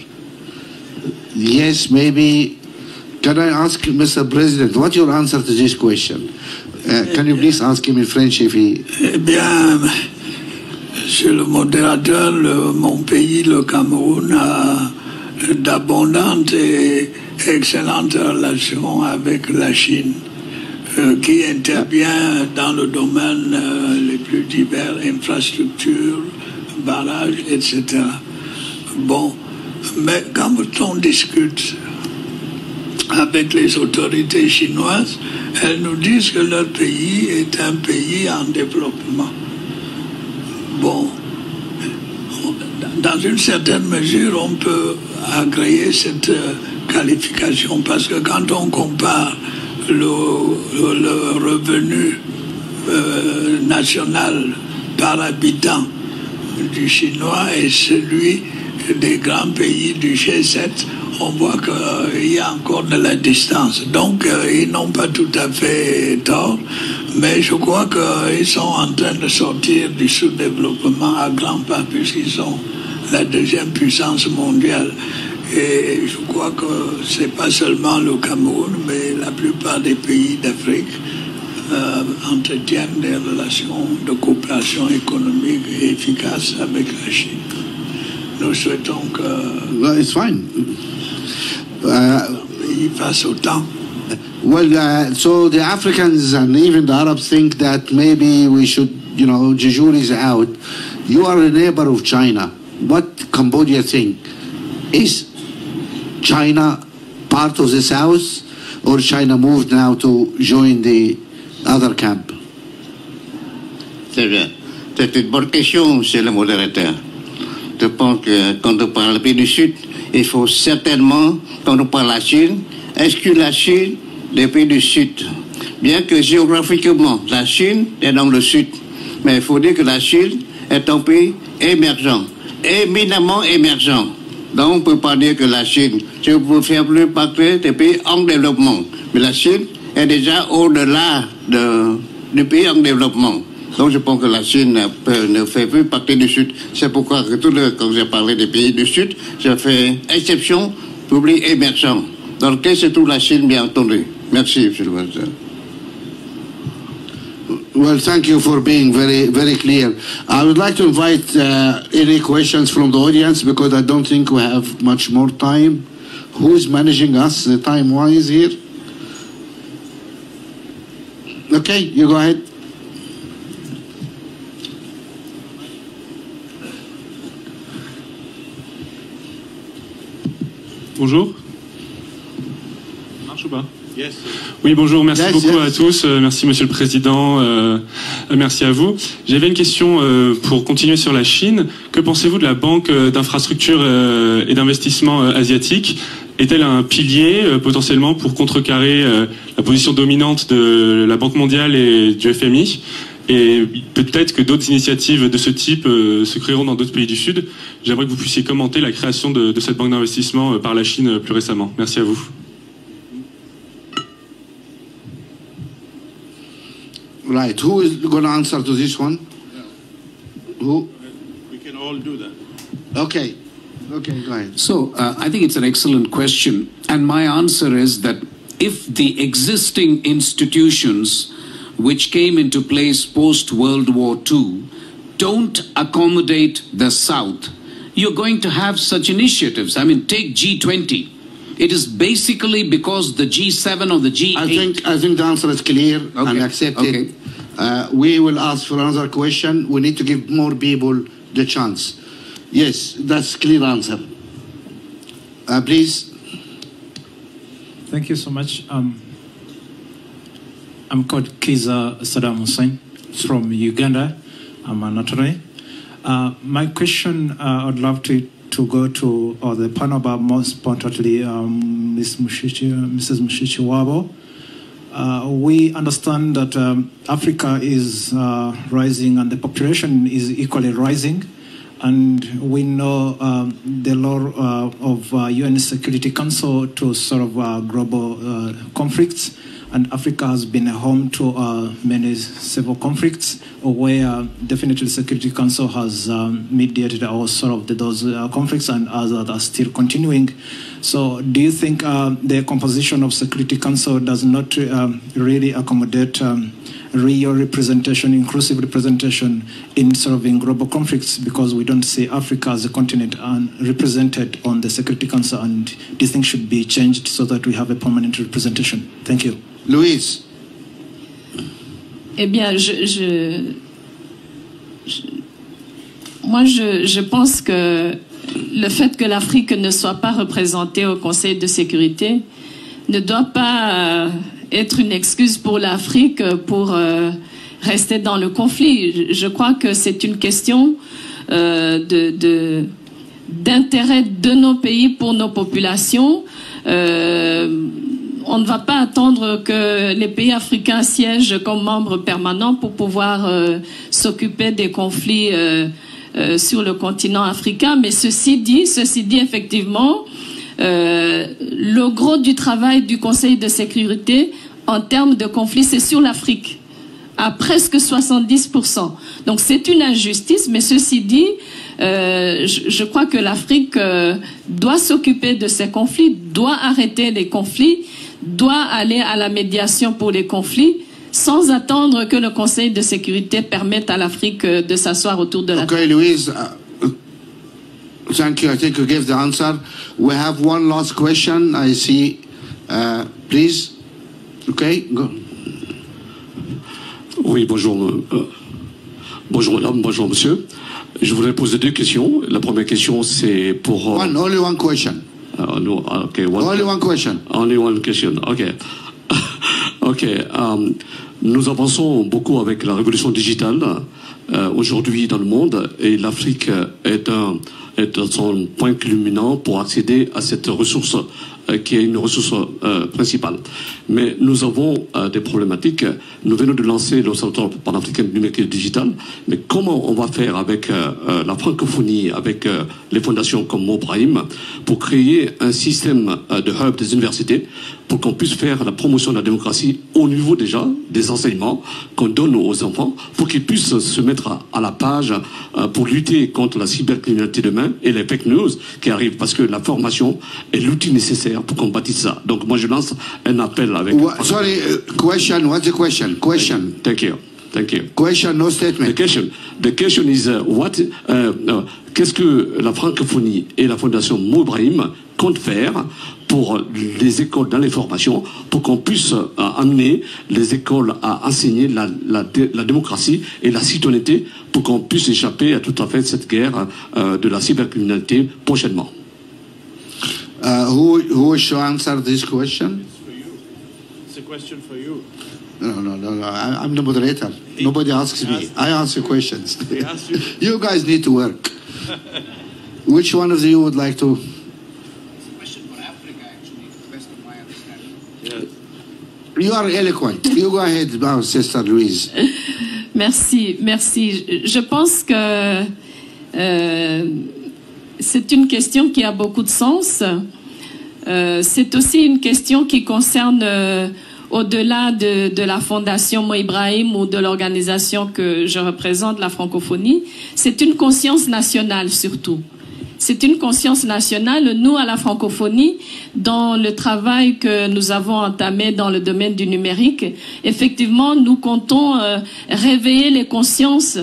Yes, maybe. Can I ask Mr. President, what's your answer to this question? Can you please ask him in French if he... Eh bien, Monsieur le modérateur, mon pays, le Cameroun, a d'abondantes et excellentes relations avec la Chine, qui intervient dans le domaine les plus divers, infrastructures, barrages, etc. Bon, mais quand on discute avec les autorités chinoises, elles nous disent que leur pays est un pays en développement. Bon, dans une certaine mesure, on peut agréer cette qualification parce que quand on compare le revenu national par habitant du chinois et celui des grands pays du G7, on voit qu'il y a encore de la distance. Donc, ils n'ont pas tout à fait tort, mais je crois qu'ils sont en train de sortir du sous-développement à grands pas, puisqu'ils sont la deuxième puissance mondiale. Et je crois que ce n'est pas seulement le Cameroun, mais la plupart des pays d'Afrique entretiennent des relations de coopération économique et efficaces avec la Chine. Nous souhaitons que... Well, it's fine. Il passe au temps. Well, so the Africans and even the Arabs think that maybe we should, you know, Jejour is out. You are a neighbor of China. What Cambodia think? Is China part of the South, or China moved now to join the other camp? C'est bien. C'est une bonne question, monsieur le modérateur. Je pense que quand on parle du pays du Sud, il faut certainement, quand on parle de la Chine, exclure la Chine des pays du Sud. Bien que géographiquement, la Chine est dans le Sud. Mais il faut dire que la Chine est un pays émergent, éminemment émergent. Donc on ne peut pas dire que la Chine, je peux faire plus partie des pays en développement. Mais la Chine est déjà au-delà du pays en développement. Donc je pense que la Chine ne fait plus partie du Sud. C'est pourquoi quand j'ai parlé des pays du Sud, j'ai fait exception pour les pays émergents, dans lequel se trouve la Chine, bien entendu. Merci, monsieur le président. Well, thank you for being very, very clear. I would like to invite any questions from the audience because I don't think we have much more time. Who is managing us time-wise here? Okay, you go ahead. Bonjour. Marche ou pas? Yes. Oui, bonjour, merci beaucoup à tous. Merci, Monsieur le Président. Merci à vous. J'avais une question pour continuer sur la Chine. Que pensez-vous de la Banque d'infrastructure et d'investissement asiatique? Est-elle un pilier potentiellement pour contrecarrer la position dominante de la Banque mondiale et du FMI? Et peut-être que d'autres initiatives de ce type se créeront dans d'autres pays du Sud. J'aimerais que vous puissiez commenter la création de cette banque d'investissement par la Chine plus récemment. Merci à vous. Right. Who is going to answer to this one? Who? We can all do that. Okay. Okay, go ahead. So I think it's an excellent question. And my answer is that if the existing institutions which came into place post-World War II don't accommodate the South, you're going to have such initiatives. I mean, take G20. It is basically because the G7 or the G8... I think the answer is clear and accepted. We will ask for another question. We need to give more people the chance. Yes, that's clear answer. Please. Thank you so much. I'm called Kiza Saddam Hussein from Uganda. I'm a notary. My question, I'd love to go to the panel, but most importantly, Mrs. Mushichi Wabo. We understand that Africa is rising and the population is equally rising. And we know the law of UN Security Council to solve global conflicts. And Africa has been a home to many civil conflicts where definitely the Security Council has mediated or solved those conflicts, and others are still continuing. So do you think the composition of Security Council does not really accommodate real representation, inclusive representation in solving global conflicts, because we don't see Africa as a continent represented on the Security Council, and this thing should be changed so that we have a permanent representation? Thank you. Louise. Eh bien, moi, je pense que le fait que l'Afrique ne soit pas représentée au Conseil de sécurité ne doit pas être une excuse pour l'Afrique pour rester dans le conflit. Je crois que c'est une question d'intérêt de nos pays pour nos populations. On ne va pas attendre que les pays africains siègent comme membres permanents pour pouvoir s'occuper des conflits sur le continent africain. Mais ceci dit effectivement, le gros du travail du Conseil de sécurité en termes de conflits, c'est sur l'Afrique, à presque 70%. Donc c'est une injustice, mais ceci dit, je crois que l'Afrique doit s'occuper de ces conflits, doit arrêter les conflits, doit aller à la médiation pour les conflits, sans attendre que le Conseil de sécurité permette à l'Afrique de s'asseoir autour de la table. Okay, Louise. Thank you. I think you gave the answer. We have one last question. I see. Please. Okay, go. Oui, bonjour. Bonjour madame, bonjour monsieur. Je voudrais poser deux questions. La première question, c'est pour... Only one question. No, okay, only one question. Only one question, ok. Ok. Nous avançons beaucoup avec la révolution digitale aujourd'hui dans le monde, et l'Afrique est son point culminant pour accéder à cette ressource qui est une ressource principale. Mais nous avons des problématiques. Nous venons de lancer l'Observatoire panafricain du numérique et digital, mais comment on va faire avec la francophonie, avec les fondations comme Mobrahim, pour créer un système de hub des universités, pour qu'on puisse faire la promotion de la démocratie au niveau déjà des enseignements qu'on donne aux enfants, pour qu'ils puissent se mettre à la page pour lutter contre la cybercriminalité demain et les fake news qui arrivent, parce que la formation est l'outil nécessaire pour combattre ça. Donc moi je lance un appel avec... Sorry, question, what's the question? Question. Thank you. Thank you. Question, no statement. The question is qu'est-ce que la francophonie et la fondation Mobrahim comptent faire pour les écoles dans les formations, pour qu'on puisse amener les écoles à enseigner la démocratie et la citoyenneté, pour qu'on puisse échapper à tout à fait cette guerre de la cybercriminalité prochainement. Who should answer this question? It's for you. It's a question for you. No. I'm the moderator. Nobody asks me. I answer questions. They ask you. You guys need to work. Which one of you would like to? It's a question for Africa, actually, to the best of my understanding. Yes. You are eloquent. You go ahead, our sister Louise. Merci. Je pense que c'est une question qui a beaucoup de sens. C'est aussi une question qui concerne au-delà de la Fondation Mo Ibrahim ou de l'organisation que je représente, la francophonie, c'est une conscience nationale surtout. C'est une conscience nationale. Nous, à la francophonie, dans le travail que nous avons entamé dans le domaine du numérique, effectivement, nous comptons réveiller les consciences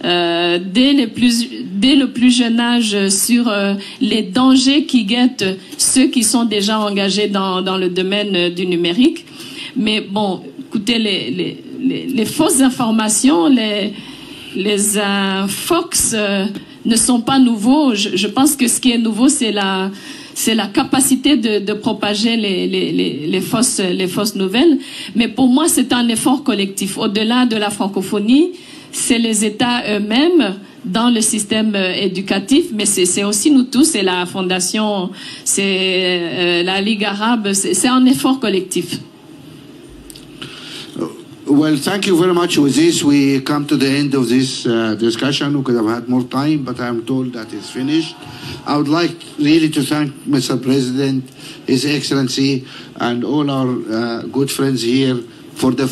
dès le plus jeune âge sur les dangers qui guettent ceux qui sont déjà engagés dans le domaine du numérique. Mais bon, écoutez, les fausses informations, les Fox ne sont pas nouveaux. Je pense que ce qui est nouveau, c'est la capacité de propager les fausses nouvelles. Mais pour moi, c'est un effort collectif. Au-delà de la francophonie, c'est les États eux-mêmes dans le système éducatif, mais c'est aussi nous tous, c'est la Fondation, c'est la Ligue arabe, c'est un effort collectif. Well, thank you very much. With this, we come to the end of this discussion. We could have had more time, but I'm told that it's finished. I would like really to thank Mr. President, His Excellency, and all our good friends here for the